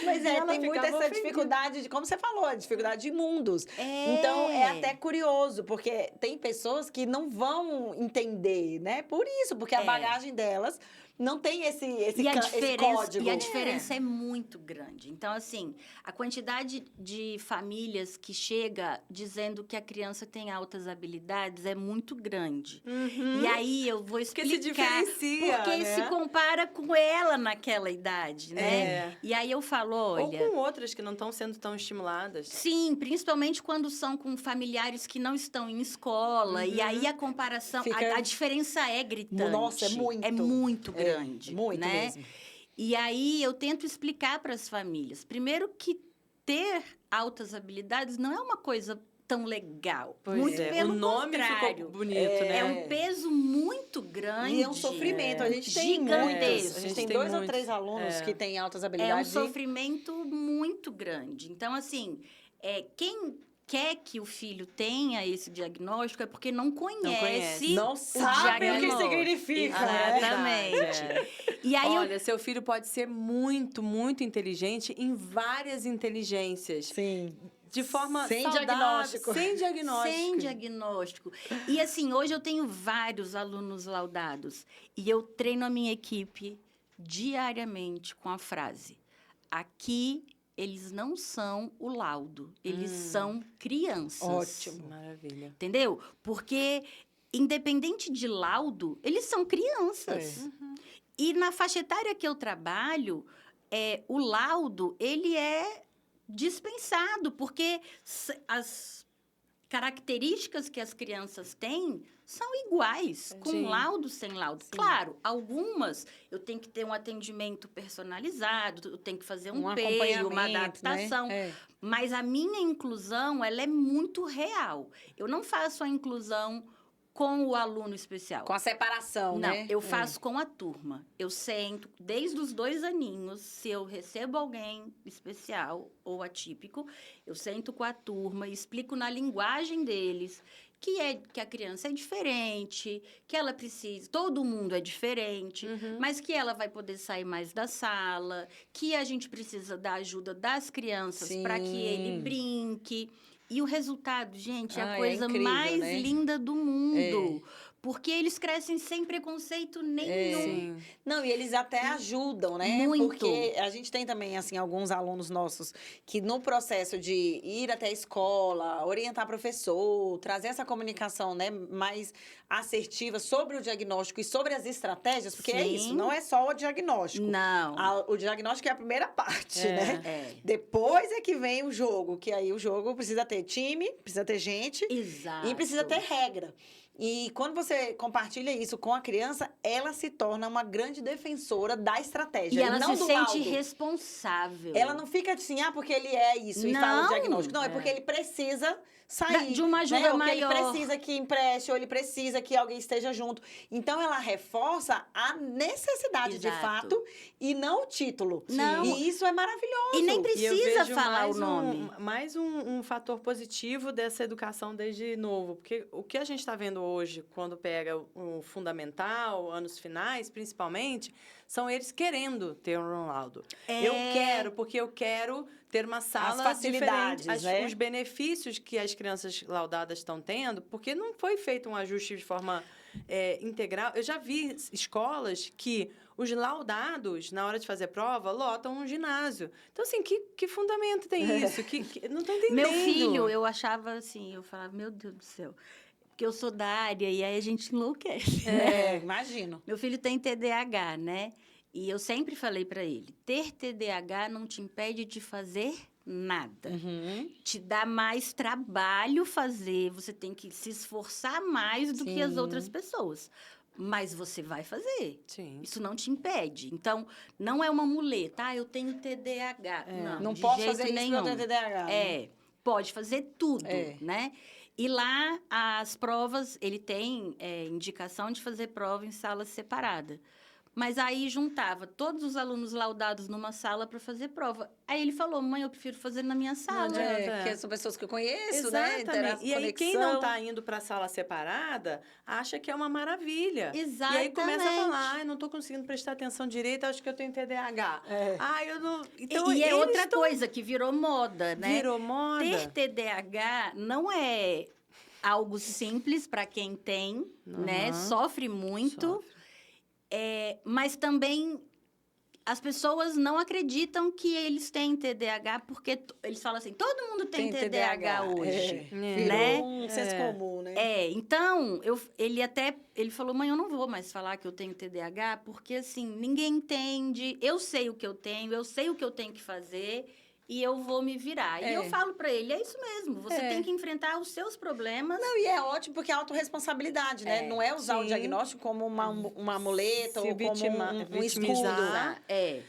Mas Ela tem muita ficava essa ofendida. dificuldade de, como você falou, a dificuldade de mundos. É. Então, é até curioso, porque tem pessoas que não vão entender, né? Por isso, porque a bagagem delas não tem esse E código. a diferença é muito grande. Então, assim, a quantidade de famílias que chega dizendo que a criança tem altas habilidades é muito grande. Uhum. E aí eu vou Porque explicar. se diferencia, Porque né? se compara com ela naquela idade, né? É. E aí eu falo, olha... Ou com outras que não estão sendo tão estimuladas. Sim, principalmente quando são com familiares que não estão em escola. E aí a comparação, a diferença é gritante. Nossa, é muito. É muito grande. Muito né? mesmo. E aí eu tento explicar para as famílias. Primeiro que ter altas habilidades não é uma coisa tão legal. Pois muito é. pelo O nome contrário. ficou bonito, né? É um peso muito grande. E é um sofrimento. A gente tem gigantesco. muitos. A gente tem 2 ou 3 alunos que têm altas habilidades. É um sofrimento muito grande. Então, assim, quem quer que o filho tenha esse diagnóstico é porque não conhece. Não sabe o que diagnóstico. significa. Exatamente. E aí Olha, seu filho pode ser muito, muito inteligente em várias inteligências. Sim. De forma sem saudável, diagnóstico. Sem diagnóstico. Sem diagnóstico. E assim, hoje eu tenho vários alunos laudados. E eu treino a minha equipe diariamente com a frase: aqui eles não são o laudo, eles são crianças. Ótimo. Maravilha. Entendeu? Porque, independente de laudo, eles são crianças. E na faixa etária que eu trabalho, o laudo, ele é dispensado, porque as características que as crianças têm são iguais, com Sim. laudo, sem laudo. Sim. Claro, algumas eu tenho que ter um atendimento personalizado, eu tenho que fazer um peio, acompanhamento, uma adaptação. né? Mas a minha inclusão, ela é muito real. Eu não faço a inclusão com o aluno especial. Com a separação, Não, né? eu faço com a turma. Eu sento, desde os 2 aninhos, se eu recebo alguém especial ou atípico, eu sento com a turma e explico na linguagem deles que a criança é diferente, que ela precisa, todo mundo é diferente, mas que ela vai poder sair mais da sala, que a gente precisa da ajuda das crianças para que ele brinque. E o resultado, gente, é a coisa incrível, mais né? linda do mundo. Porque eles crescem sem preconceito nenhum. Sim. Não, e eles até ajudam, né? Muito. Porque a gente tem também, assim, alguns alunos nossos que no processo de ir até a escola, orientar professor, trazer essa comunicação, né, mais assertiva sobre o diagnóstico e sobre as estratégias, porque é Sim. isso, não é só o diagnóstico. Não. O diagnóstico é a primeira parte, né? É. Depois é que vem o jogo, que aí o jogo precisa ter time, precisa ter gente Exato. e precisa ter regra. E quando você compartilha isso com a criança, ela se torna uma grande defensora da estratégia. E ela não se do sente laudo. responsável. Ela não fica assim, porque ele é isso e fala o Não. diagnóstico. Não, é porque ele precisa sair. De uma ajuda ou maior. que ele precisa que empreste, ou ele precisa que alguém esteja junto. Então, ela reforça a necessidade de Exato. fato e não o título. Não. E isso é maravilhoso. E nem E eu precisa vejo falar mais o nome. mais um fator positivo dessa educação desde novo. Porque o que a gente está vendo hoje, quando pega o fundamental, anos finais, principalmente, são eles querendo ter um laudo. Eu quero, porque eu quero ter uma sala facilidades, diferente. né? Os benefícios que as crianças laudadas estão tendo, porque não foi feito um ajuste de forma integral. Eu já vi escolas que os laudados, na hora de fazer prova, lotam um ginásio. Então, assim, que fundamento tem isso? Não estou entendendo. Meu filho, eu achava assim, eu falava, meu Deus do céu. Porque eu sou da área e aí a gente enlouquece. Imagino. Meu filho tem TDAH, né? E eu sempre falei para ele, ter TDAH não te impede de fazer nada. Te dá mais trabalho fazer, você tem que se esforçar mais do que as outras pessoas. Mas você vai fazer. Sim. Isso não te impede. Então, não é uma muleta. Eu tenho TDAH. Não de posso jeito fazer isso nenhum. porque eu tenho TDAH. né? Pode fazer tudo, É. né? E lá, as provas, ele tem indicação de fazer prova em sala separada. Mas aí juntava todos os alunos laudados numa sala para fazer prova. Aí ele falou, mãe, eu prefiro fazer na minha sala. adianta. Porque são pessoas que eu conheço, né? Exatamente. E aí, quem não conexão. está indo para a sala separada, acha que é uma maravilha. Exatamente. E aí começa a falar, não estou conseguindo prestar atenção direito, acho que eu tenho TDAH. Eu não... Então, E é eles outra tão- coisa que virou moda, né? Virou moda. Ter TDAH não é algo simples para quem tem, né? Sofre muito. Sofre. Mas também as pessoas não acreditam que eles têm TDAH, porque eles falam assim, todo mundo tem TDAH hoje. Virou né? um senso comum, né? Então, ele falou, mãe, eu não vou mais falar que eu tenho TDAH, porque, assim, ninguém entende, eu sei o que eu tenho, eu sei o que eu tenho que fazer, e eu vou me virar. E eu falo pra ele, é isso mesmo, você tem que enfrentar os seus problemas. Não, e é ótimo porque é autorresponsabilidade, né? Não é usar o Sim. diagnóstico como uma muleta Se ou como um escudo. vitimizar. É.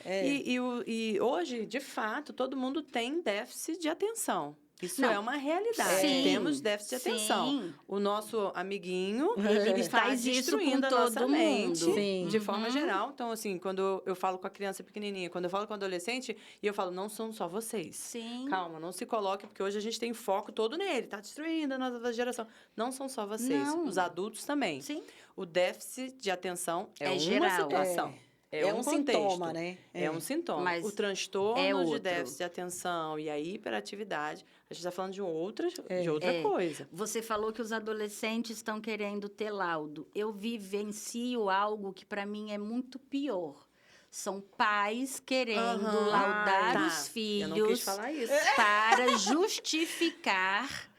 E hoje, de fato, todo mundo tem déficit de atenção. Isso Não. é uma realidade. Sim, Temos déficit de atenção. sim. O nosso amiguinho, Ele está faz isso destruindo com a nossa todo mente, mundo. Sim. de forma geral. Então, assim, quando eu falo com a criança pequenininha, quando eu falo com o adolescente, e eu falo, não são só vocês. Sim. Calma, não se coloque, porque hoje a gente tem foco todo nele. Está destruindo a nossa geração. Não são só vocês. Não. Os adultos também. Sim. O déficit de atenção é uma geral. situação. É um contexto. sintoma, né? É um sintoma. Mas O transtorno é de outro. déficit de atenção e a hiperatividade, a gente está falando de outra É. coisa. Você falou que os adolescentes estão querendo ter laudo. Eu vivencio algo que para mim é muito pior. São pais querendo laudar Tá. os filhos Eu não quis falar isso. para justificar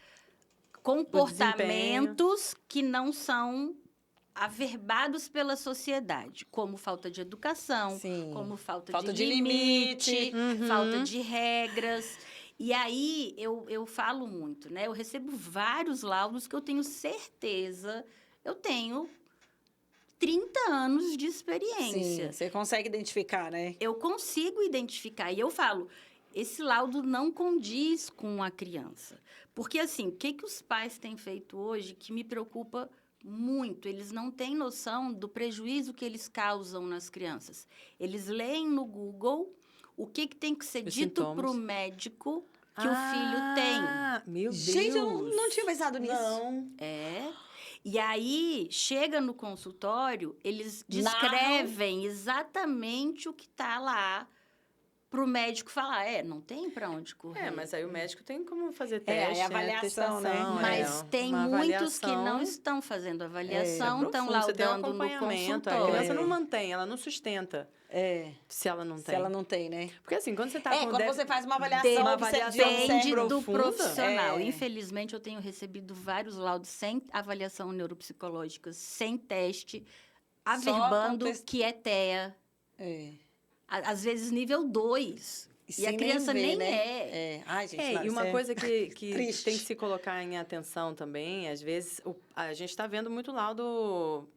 comportamentos que não são averbados pela sociedade, como falta de educação, Sim. como falta Falta de de limite, limite. falta de regras. E aí, eu falo muito, né? Eu recebo vários laudos que eu tenho certeza, eu tenho 30 anos de experiência. Sim, você consegue identificar, né? Eu consigo identificar. E eu falo, esse laudo não condiz com a criança. Porque, assim, o que os pais têm feito hoje que me preocupa muito? Eles não têm noção do prejuízo que eles causam nas crianças. Eles leem no Google o que tem que ser Os dito sintomas. para o médico que o filho tem. Meu Deus. Gente, eu não tinha pensado nisso. Não. E aí, chega no consultório, eles Narram. descrevem exatamente o que está lá para o médico falar. Não tem para onde correr. Mas aí o médico tem como fazer É, teste, aí avaliação, né? testação, Mas tem uma muitos que avaliação. não estão fazendo avaliação, estão Profundo, você tem um laudando no acompanhamento. consultório. A criança não mantém, ela não sustenta se ela não Se tem. ela não tem, né? Porque assim, quando você tá com Quando você faz uma avaliação, uma observa- avaliação Depende do profunda, profissional. é. Infelizmente, eu tenho recebido vários laudos sem avaliação neuropsicológica, sem teste, averbando contexto- que é TEA. É. Às vezes, nível 2. E sem a criança ver, nem né? é. Ai, gente, não, e uma isso coisa que triste. tem que se colocar em atenção também, às vezes, a gente está vendo muito laudo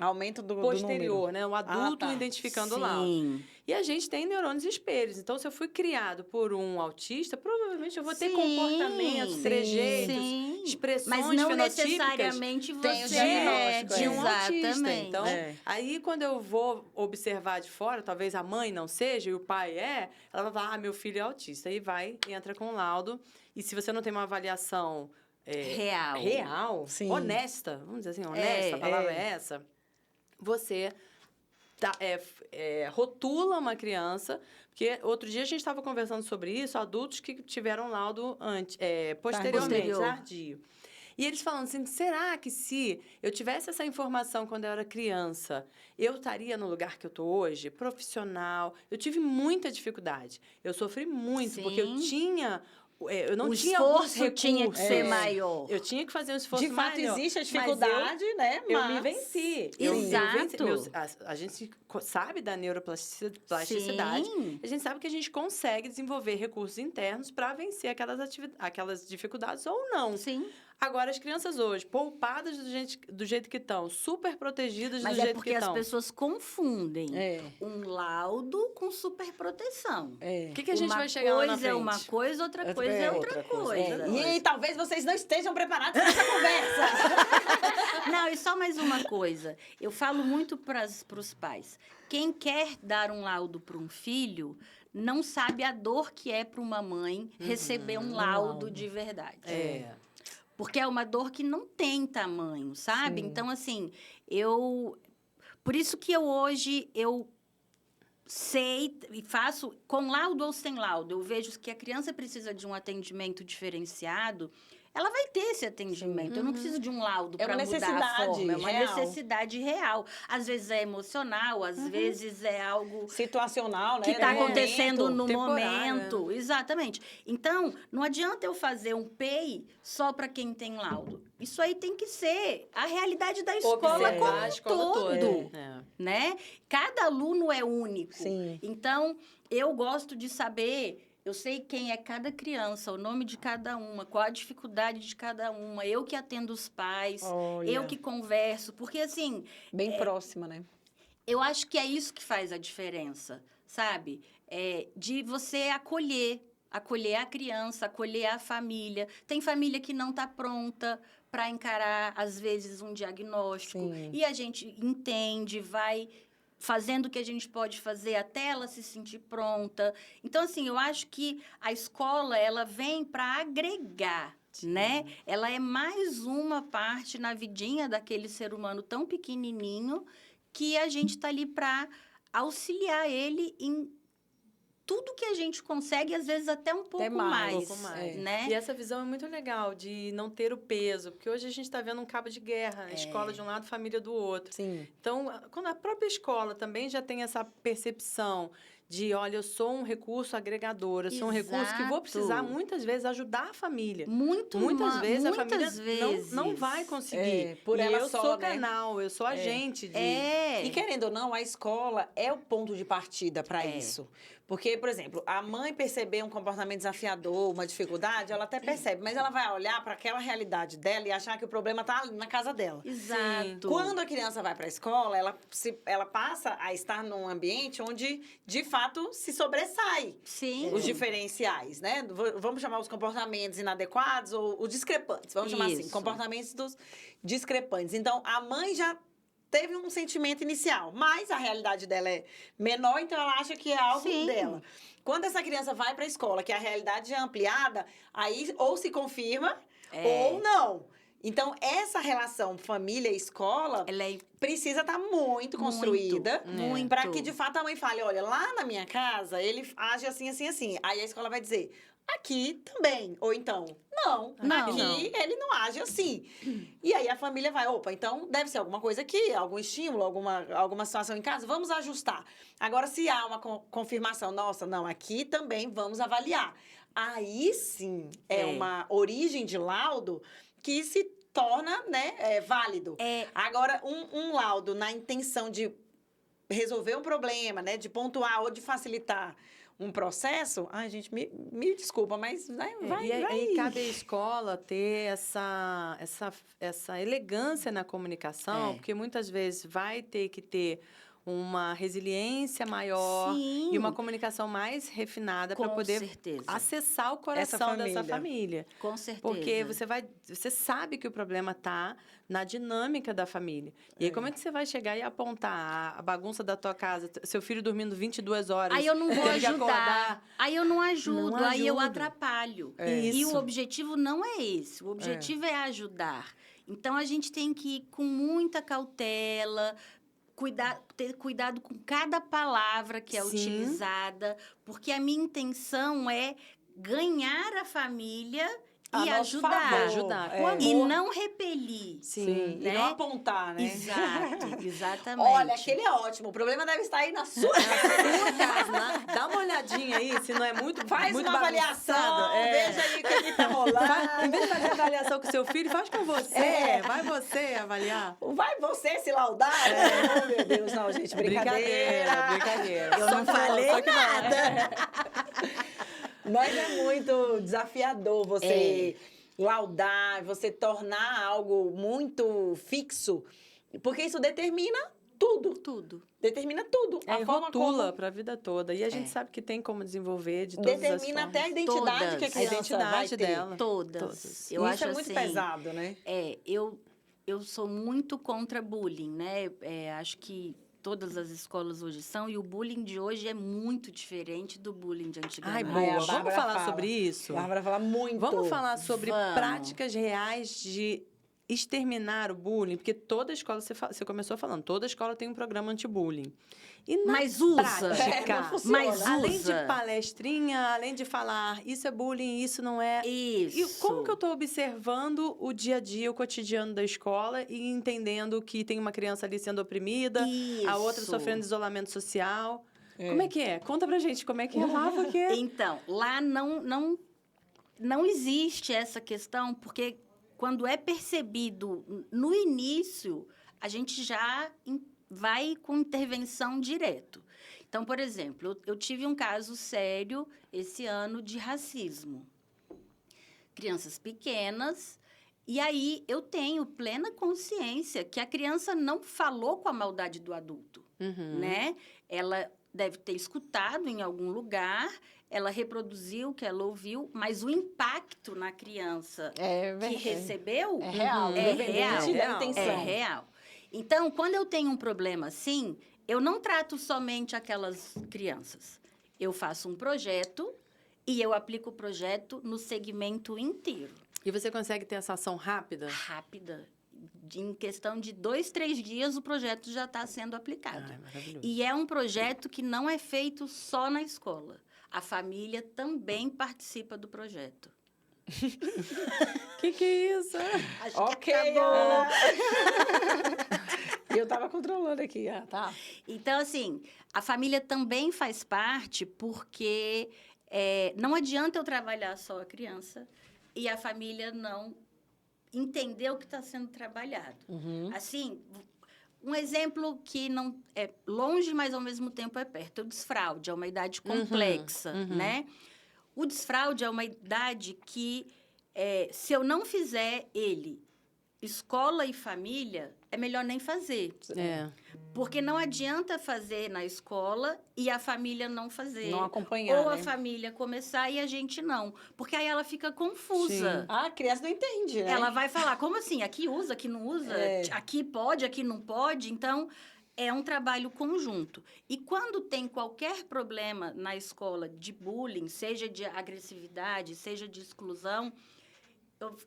aumento do posterior, né? O adulto tá. identificando o laudo. Sim. E a gente tem neurônios espelhos. Então, se eu fui criado por um autista, provavelmente eu vou ter Sim, comportamentos, sim, trejeitos, sim. expressões Mas não fenotípicas necessariamente tem o você é diagnóstico, de um autista. Exatamente. Então, É. aí quando eu vou observar de fora, talvez a mãe não seja e o pai ela vai falar, meu filho é autista. Aí entra com o laudo. E se você não tem uma avaliação real, Sim. honesta, vamos dizer assim, honesta, a palavra é essa, você rotula uma criança, porque outro dia a gente estava conversando sobre isso, adultos que tiveram laudo posteriormente, Posterior. tardio. E eles falando assim, será que se eu tivesse essa informação quando eu era criança, eu estaria no lugar que eu estou hoje? Profissional. Eu tive muita dificuldade. Eu sofri muito, porque eu tinha... Eu não O tinha alguns esforço tinha que recursos. ser maior. Eu tinha que fazer um esforço De fato, maior, existe a mas dificuldade, né? eu me venci. Eu Exato. venci. A gente sabe da neuroplasticidade. Sim. A gente sabe que a gente consegue desenvolver recursos internos para vencer aquelas dificuldades ou não. Sim. Agora, as crianças hoje, poupadas do jeito que estão, super protegidas Mas do é jeito porque que as estão. pessoas confundem É. um laudo com superproteção. É. O que a gente uma vai chegar lá na coisa frente? é uma coisa, outra coisa é outra coisa. E talvez vocês não estejam preparados para essa conversa. Não, e só mais uma coisa. Eu falo muito para os pais. Quem quer dar um laudo para um filho não sabe a dor que é para uma mãe receber um laudo de verdade. Porque é uma dor que não tem tamanho, sabe? Sim. Então, assim, por isso que hoje eu sei e faço com laudo ou sem laudo. Eu vejo que a criança precisa de um atendimento diferenciado. ela vai ter esse atendimento. Eu não preciso de um laudo É para uma mudar a necessidade forma. É uma real. necessidade real. Às vezes é emocional, às vezes é algo Situacional, né? que está do momento. acontecendo no temporário, momento. Exatamente. Então, não adianta eu fazer um PEI só para quem tem laudo. Isso aí tem que ser a realidade da escola Observar como a um escola toda. todo, É. né? Cada aluno é único. Sim. Então, eu gosto de saber, eu sei quem é cada criança, o nome de cada uma, qual a dificuldade de cada uma, eu que atendo os pais, Olha, eu que converso, porque assim, bem próxima, né? eu acho que é isso que faz a diferença, sabe? De você acolher a criança, acolher a família. Tem família que não está pronta para encarar, às vezes, um diagnóstico. Sim. E a gente entende, vai fazendo o que a gente pode fazer até ela se sentir pronta. Então, assim, eu acho que a escola, ela vem para agregar, né? Ela é mais uma parte na vidinha daquele ser humano tão pequenininho que a gente está ali para auxiliar ele em tudo que a gente consegue, às vezes até um pouco mais, Um mais, pouco mais. né? E essa visão é muito legal, de não ter o peso. Porque hoje a gente está vendo um cabo de guerra. Escola de um lado, família do outro. Sim. Então, quando a própria escola também já tem essa percepção de, olha, eu sou um recurso agregador, eu sou um recurso que vou precisar, Exato. muitas vezes, ajudar a família. Muitas Vezes a família vezes. não vai conseguir. É, por e ela eu só, sou né? canal, eu sou agente de... E querendo ou não, a escola é o ponto de partida para isso. Porque, por exemplo, a mãe perceber um comportamento desafiador, uma dificuldade, ela até percebe, mas ela vai olhar para aquela realidade dela e achar que o problema está na casa dela. Exato. Quando a criança vai para a escola, ela passa a estar num ambiente onde, de fato, se sobressai Sim. os diferenciais, né? Vamos chamar os comportamentos inadequados ou os discrepantes. Vamos chamar assim, Isso. comportamentos dos discrepantes. Então, a mãe já teve um sentimento inicial, mas a realidade dela é menor, então ela acha que é algo Sim. dela. Quando essa criança vai para a escola, que a realidade já é ampliada, aí ou se confirma ou não. Então, essa relação família-escola Ela é precisa estar muito construída muito. para que, de fato, a mãe fale, olha, lá na minha casa, ele age assim, assim, assim. Aí a escola vai dizer, aqui também. Ou então, não, Não. aqui ele não age assim. E aí a família vai, opa, então deve ser alguma coisa aqui, algum estímulo, alguma situação em casa, vamos ajustar. Agora, se há uma confirmação, nossa, não, aqui também vamos avaliar. Aí sim é uma origem de laudo que se torna, né, válido. Agora, um laudo na intenção de resolver um problema, né, de pontuar ou de facilitar um processo, ai, gente, me desculpa, mas vai. Aí cabe à escola ter essa elegância na comunicação, porque muitas vezes vai ter que ter uma resiliência maior Sim. e uma comunicação mais refinada para Com poder certeza. acessar o coração dessa família. Com certeza. Porque você sabe que o problema está na dinâmica da família. E aí, como é que você vai chegar e apontar a bagunça da tua casa, seu filho dormindo 22 horas? Aí eu não vou tendo que ajudar. acordar? Aí eu não ajudo, Não aí eu ajudo. atrapalho. Isso. E o objetivo não é esse. O objetivo é ajudar. Então, a gente tem que ir com muita cautela, ter cuidado com cada palavra que é Sim. utilizada, porque a minha intenção é ganhar a família A e nosso ajudar. favor. Ajudar, com É. amor. E não repelir. Sim, né? e não apontar, né? Exato, exatamente. Olha, aquele é ótimo. O problema deve estar aí na sua Sua casa, né? Dá uma olhadinha aí, se não é muito Faz muito uma avaliação, bagunçado. veja aí o que tá rolando. Em vez de fazer avaliação com seu filho, faz com você. Vai você avaliar. Vai você se laudar? Oh, meu Deus, não, gente, brincadeira. Brincadeira. Eu não falei só que não. nada. Mas é muito desafiador você laudar, você tornar algo muito fixo, porque isso determina tudo. Tudo. Determina tudo. É, rotula para a vida toda. E a gente sabe que tem como desenvolver de todas as determina formas. até a identidade Todas. que a A criança identidade vai ter. dela. Todas. Todas. Eu Isso acho é muito assim, pesado, né? Eu sou muito contra bullying, né? Acho que todas as escolas hoje são, e o bullying de hoje é muito diferente do bullying de antigamente. Ai, Ai, a boa. Vamos Bárbara falar fala. sobre isso? A Bárbara fala muito. Vamos falar sobre Vamos. práticas reais de exterminar o bullying? Porque toda escola, você começou falando, toda escola tem um programa anti-bullying. E na Mas usa. prática, não funciona. Mas além usa. de palestrinha, além de falar isso é bullying, isso não é... Isso. E como que eu estou observando o dia a dia, o cotidiano da escola e entendendo que tem uma criança ali sendo oprimida, a outra Isso. sofrendo isolamento social? Como é que é? Conta pra gente como é que é lá, porque... Então, lá não existe essa questão, porque quando é percebido no início, a gente já vai com intervenção direto. Então, por exemplo, eu tive um caso sério esse ano de racismo. Crianças pequenas, e aí eu tenho plena consciência que a criança não falou com a maldade do adulto, né? Ela deve ter escutado em algum lugar, ela reproduziu o que ela ouviu, mas o impacto na criança que recebeu É real, independente da intenção. é real. Então, quando eu tenho um problema assim, eu não trato somente aquelas crianças. Eu faço um projeto e eu aplico o projeto no segmento inteiro. E você consegue ter essa ação rápida? Rápida. Em questão de 2, 3 dias, o projeto já está sendo aplicado. Ai, maravilhoso. E é um projeto que não é feito só na escola. A família também participa do projeto. Que é isso? Acho Ok, que acabou. Ana. Eu tava controlando aqui, tá? Então, assim, a família também faz parte porque não adianta eu trabalhar só a criança e a família não entender o que está sendo trabalhado. Assim, um exemplo que não é longe, mas ao mesmo tempo é perto. O desfraude é uma idade complexa, né? O desfraude é uma idade que, se eu não fizer ele, escola e família, é melhor nem fazer. É. Porque não adianta fazer na escola e a família não fazer. Não acompanhar, Ou a né? família começar e a gente não. Porque aí ela fica confusa. Sim. A criança não entende, né? Ela vai falar, como assim? Aqui usa, aqui não usa? Aqui pode, aqui não pode? Então, é um trabalho conjunto. E quando tem qualquer problema na escola de bullying, seja de agressividade, seja de exclusão,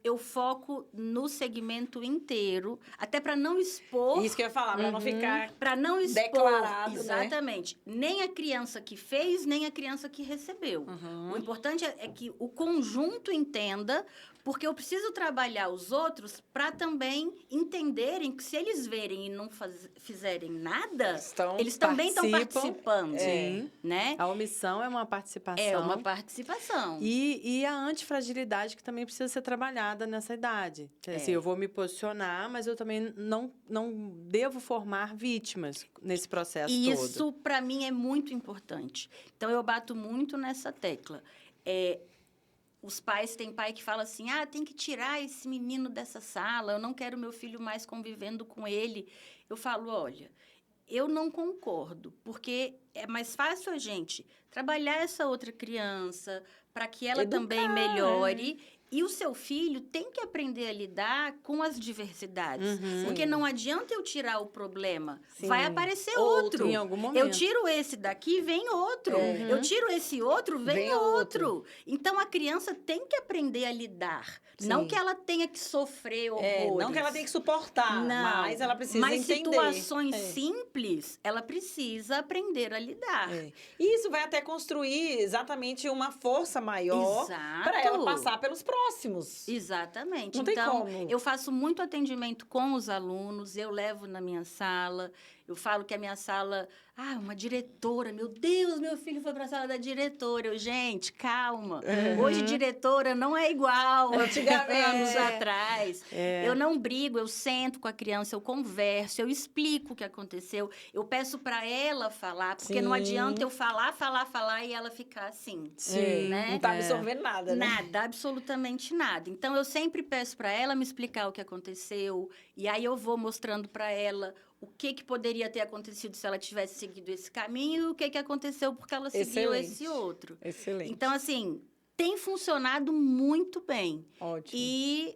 eu foco no segmento inteiro, até para não expor... Isso que eu ia falar, pra não ficar... Para não expor, Declarado, né? exatamente, nem a criança que fez, nem a criança que recebeu. O importante é que o conjunto entenda, porque eu preciso trabalhar os outros para também entenderem que se eles verem e não fizerem nada, eles também estão participando, Sim. né? A omissão é uma participação. É uma participação. E a antifragilidade que também precisa ser trabalhada nessa idade. Assim, eu vou me posicionar, mas eu também não devo formar vítimas nesse processo E todo. isso, para mim, é muito importante. Então, eu bato muito nessa tecla. Os pais, tem pai que fala assim, tem que tirar esse menino dessa sala, eu não quero meu filho mais convivendo com ele. Eu falo, olha, eu não concordo, porque é mais fácil a gente trabalhar essa outra criança para que ela também melhore. E o seu filho tem que aprender a lidar com as diversidades. Porque não adianta eu tirar o problema. Vai aparecer outro. Em algum momento. Eu tiro esse daqui, vem outro. Eu tiro esse outro, vem outro. Então, a criança tem que aprender a lidar. Não que ela tenha que sofrer horrores. Não que ela tenha que suportar, mas ela precisa entender. Situações simples, ela precisa aprender a lidar. E isso vai até construir exatamente uma força maior para ela passar pelos próximos. Exatamente. Não tem então, como. eu faço muito atendimento com os alunos, eu levo na minha sala, eu falo que a minha sala... uma diretora, meu Deus, meu filho foi para a sala da diretora. Gente, calma. Hoje, diretora não é igual anos atrás. Eu não brigo, eu sento com a criança, eu converso, eu explico o que aconteceu. Eu peço para ela falar, porque não adianta eu falar e ela ficar assim. Né? Não está absorvendo nada, né? Nada, absolutamente nada. Então, eu sempre peço para ela me explicar o que aconteceu, e aí eu vou mostrando para ela o que poderia ter acontecido se ela tivesse seguido esse caminho e o que aconteceu porque ela seguiu esse outro. Excelente. Então, assim, tem funcionado muito bem. Ótimo. E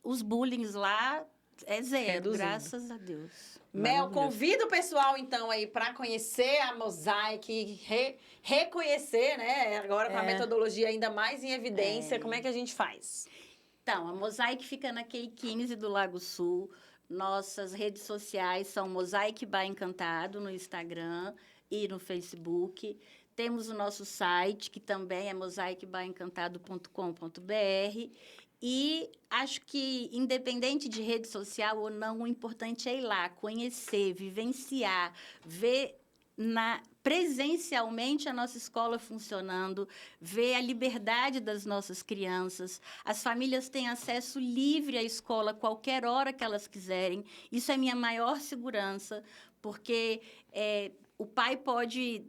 os bullying lá é zero, Reduzindo. graças a Deus. Mel, convida o pessoal, então, aí para conhecer a Mosaic, reconhecer, né? Agora com a metodologia ainda mais em evidência, como é que a gente faz? Então, a Mosaic fica na QI 15 do Lago Sul. Nossas redes sociais são Mosaic by Encantado no Instagram e no Facebook. Temos o nosso site, que também é mosaicbyencantado.com.br. E acho que, independente de rede social ou não, o importante é ir lá, conhecer, vivenciar, ver presencialmente a nossa escola funcionando, ver a liberdade das nossas crianças. As famílias têm acesso livre à escola a qualquer hora que elas quiserem. Isso é minha maior segurança, porque o pai pode...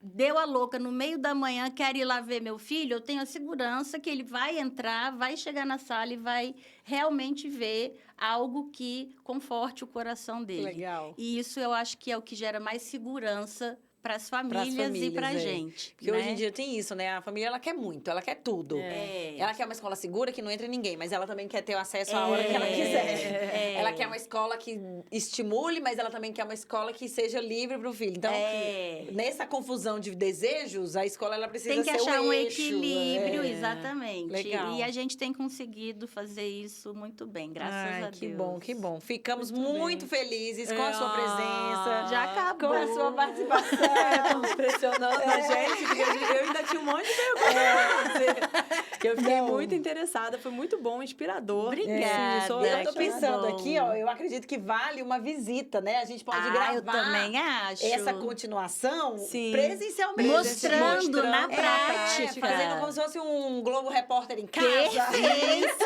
Deu a louca no meio da manhã, quer ir lá ver meu filho, eu tenho a segurança que ele vai entrar, vai chegar na sala e vai realmente ver algo que conforte o coração dele. Legal. E isso eu acho que é o que gera mais segurança para as famílias e para a gente. Porque né? hoje em dia tem isso, né? A família, ela quer muito, ela quer tudo. Ela quer uma escola segura, que não entra ninguém, mas ela também quer ter o acesso à hora que ela quiser. Ela quer uma escola que estimule, mas ela também quer uma escola que seja livre para o filho. Então, nessa confusão de desejos, a escola ela precisa tem que ser achar o um eixo. equilíbrio, exatamente. Legal. E a gente tem conseguido fazer isso muito bem, graças a Deus. Que bom, que bom. Ficamos Muito muito bem. felizes com a sua presença. Já acabou. Com a sua participação. Estamos pressionando a gente, porque eu ainda tinha um monte de perguntas. Eu fiquei muito interessada, foi muito bom, inspirador. Obrigada. Eu tô pensando bom. aqui, ó, eu acredito que vale uma visita, né? A gente pode gravar eu também acho. essa continuação Sim. presencialmente. Mostrando na É, prática. Fazendo como se fosse um Globo Repórter em casa. Perfeito!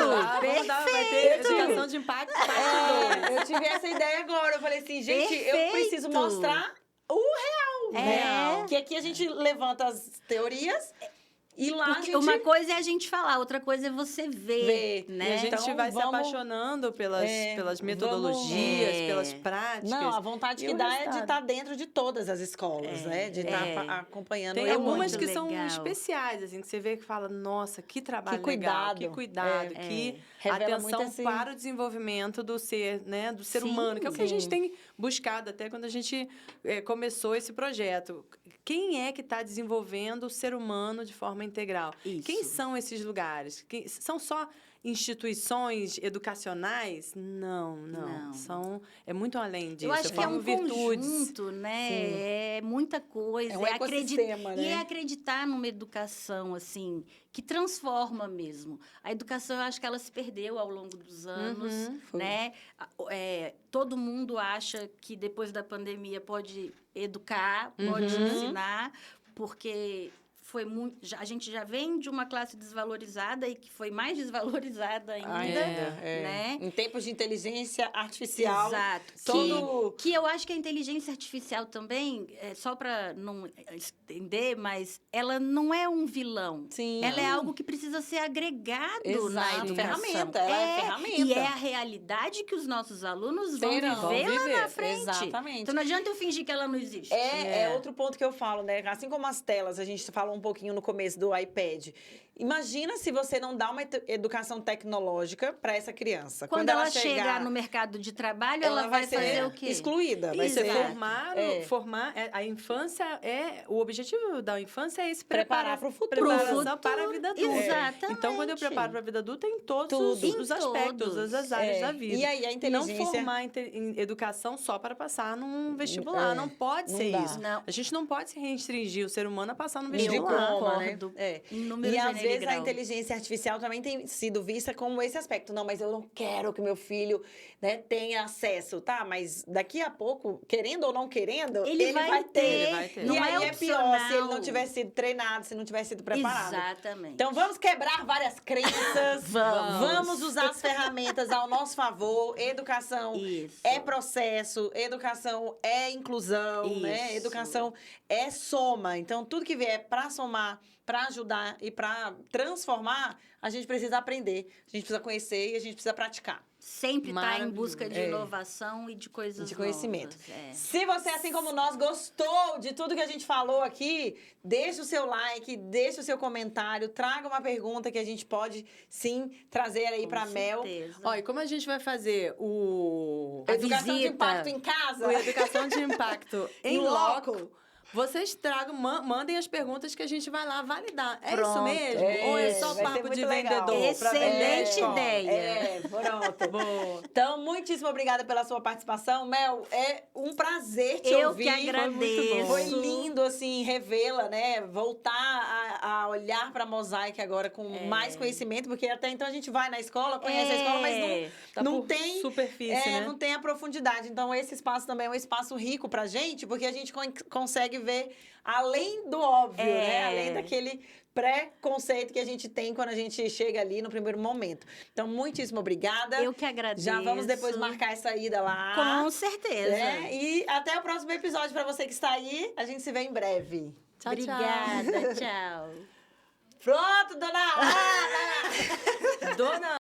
Vai ter educação de impacto, parte 2. Eu tive essa ideia agora. Eu falei assim, gente, eu preciso Perfeito. mostrar o real, né? É. Que aqui a gente levanta as teorias e lá a Porque gente... uma coisa é a gente falar, outra coisa é você ver, Ver. né? E a gente Então, vai se vamos- apaixonando pelas metodologias, pelas práticas. Não, a vontade E que o dá é de resultado. estar dentro de todas as escolas, né? De estar acompanhando. Tem É algumas muito que são legal. especiais, assim, que você vê que fala, nossa, que trabalho Que cuidado. legal, que cuidado, É. que Revela atenção muito esse- para o desenvolvimento do ser, né, do ser Sim, humano, que é o que a gente sim. tem buscado até quando a gente começou esse projeto. Quem é que está desenvolvendo o ser humano de forma integral? Isso. Quem são esses lugares? São só instituições educacionais? Não. É muito além disso. Eu acho que é formam um virtudes. conjunto, né? É muita coisa. É um ecossistema, né? E é acreditar numa educação, assim, que transforma mesmo. A educação, eu acho que ela se perdeu ao longo dos anos, Foi. né? Todo mundo acha que depois da pandemia pode educar, pode ensinar, porque... a gente já vem de uma classe desvalorizada e que foi mais desvalorizada ainda, né? Em tempos de inteligência artificial. Exato. Todo... Que eu acho que a inteligência artificial também, só para não estender, mas ela não é um vilão. Sim. Ela é algo que precisa ser agregado Exato. na educação. Ferramenta, ela é ferramenta. E é a realidade que os nossos alunos vão viver lá na frente. Exatamente. Então não adianta eu fingir que ela não existe. É outro ponto que eu falo, né? Assim como as telas, a gente falou um pouquinho no começo do iPad. Imagina se você não dá uma educação tecnológica para essa criança. Quando ela chegar no mercado de trabalho, ela vai ser fazer o quê? excluída. Vai Isso, ser formar a infância o objetivo da infância é esse Preparar pro futuro. preparação para a vida adulta. Exatamente. Então, quando eu preparo para a vida adulta, em todos Tudo. os aspectos, todas as áreas da vida. E aí a inteligência... Não formar em educação só para passar num vestibular. Não pode não ser dá. isso. Não. A gente não pode se restringir o ser humano a passar no Um vestibular. diploma, né? concordo. E Número, às gênero e vezes a grau. inteligência artificial também tem sido vista como esse aspecto. Não, mas eu não quero que meu filho, né, tenha acesso, tá? Mas daqui a pouco, querendo ou não querendo, ele vai ter. Ele vai ter. E Não aí é é pior se ele não opcional. tivesse sido treinado, se não tivesse sido preparado. Exatamente. Então vamos quebrar várias crenças. Vamos. Usar as ferramentas ao nosso favor. Educação Isso. é processo, educação é inclusão, né? Isso. Educação é soma. Então tudo que vier para somar, para ajudar e para transformar, a gente precisa aprender, a gente precisa conhecer e a gente precisa praticar. Sempre está em Maravilhoso. busca de inovação e de coisas De conhecimento. novas. Se você, assim como nós, gostou de tudo que a gente falou aqui, deixe o seu like, deixe o seu comentário, traga uma pergunta que a gente pode, sim, trazer aí para Mel. Olha, e como a gente vai fazer Educação de visita. impacto em casa? o Educação de Impacto em loco, vocês tragam, mandem as perguntas que a gente vai lá validar. É isso Pronto. mesmo? Ou é só vai ser papo muito de legal. vendedor? pra vender a Excelente escola? ideia. Pronto. Boa. Então, muitíssimo obrigada pela sua participação. Mel, é um prazer te Eu ouvir. que agradeço. Foi lindo, assim, revê-la, né? Voltar a olhar para a Mosaic agora com mais conhecimento, porque até então a gente vai na escola, conhece a escola, mas Tá não por tem superfície, né? não tem a profundidade. Então, esse espaço também é um espaço rico pra gente, porque a gente consegue ver além do óbvio, né? Além daquele pré-conceito que a gente tem quando a gente chega ali no primeiro momento. Então, muitíssimo obrigada. Eu que agradeço. Já vamos depois marcar essa ida lá. Com certeza. Né? E até o próximo episódio para você que está aí. A gente se vê em breve. Tchau, Obrigada, tchau. Pronto, dona Ana! Dona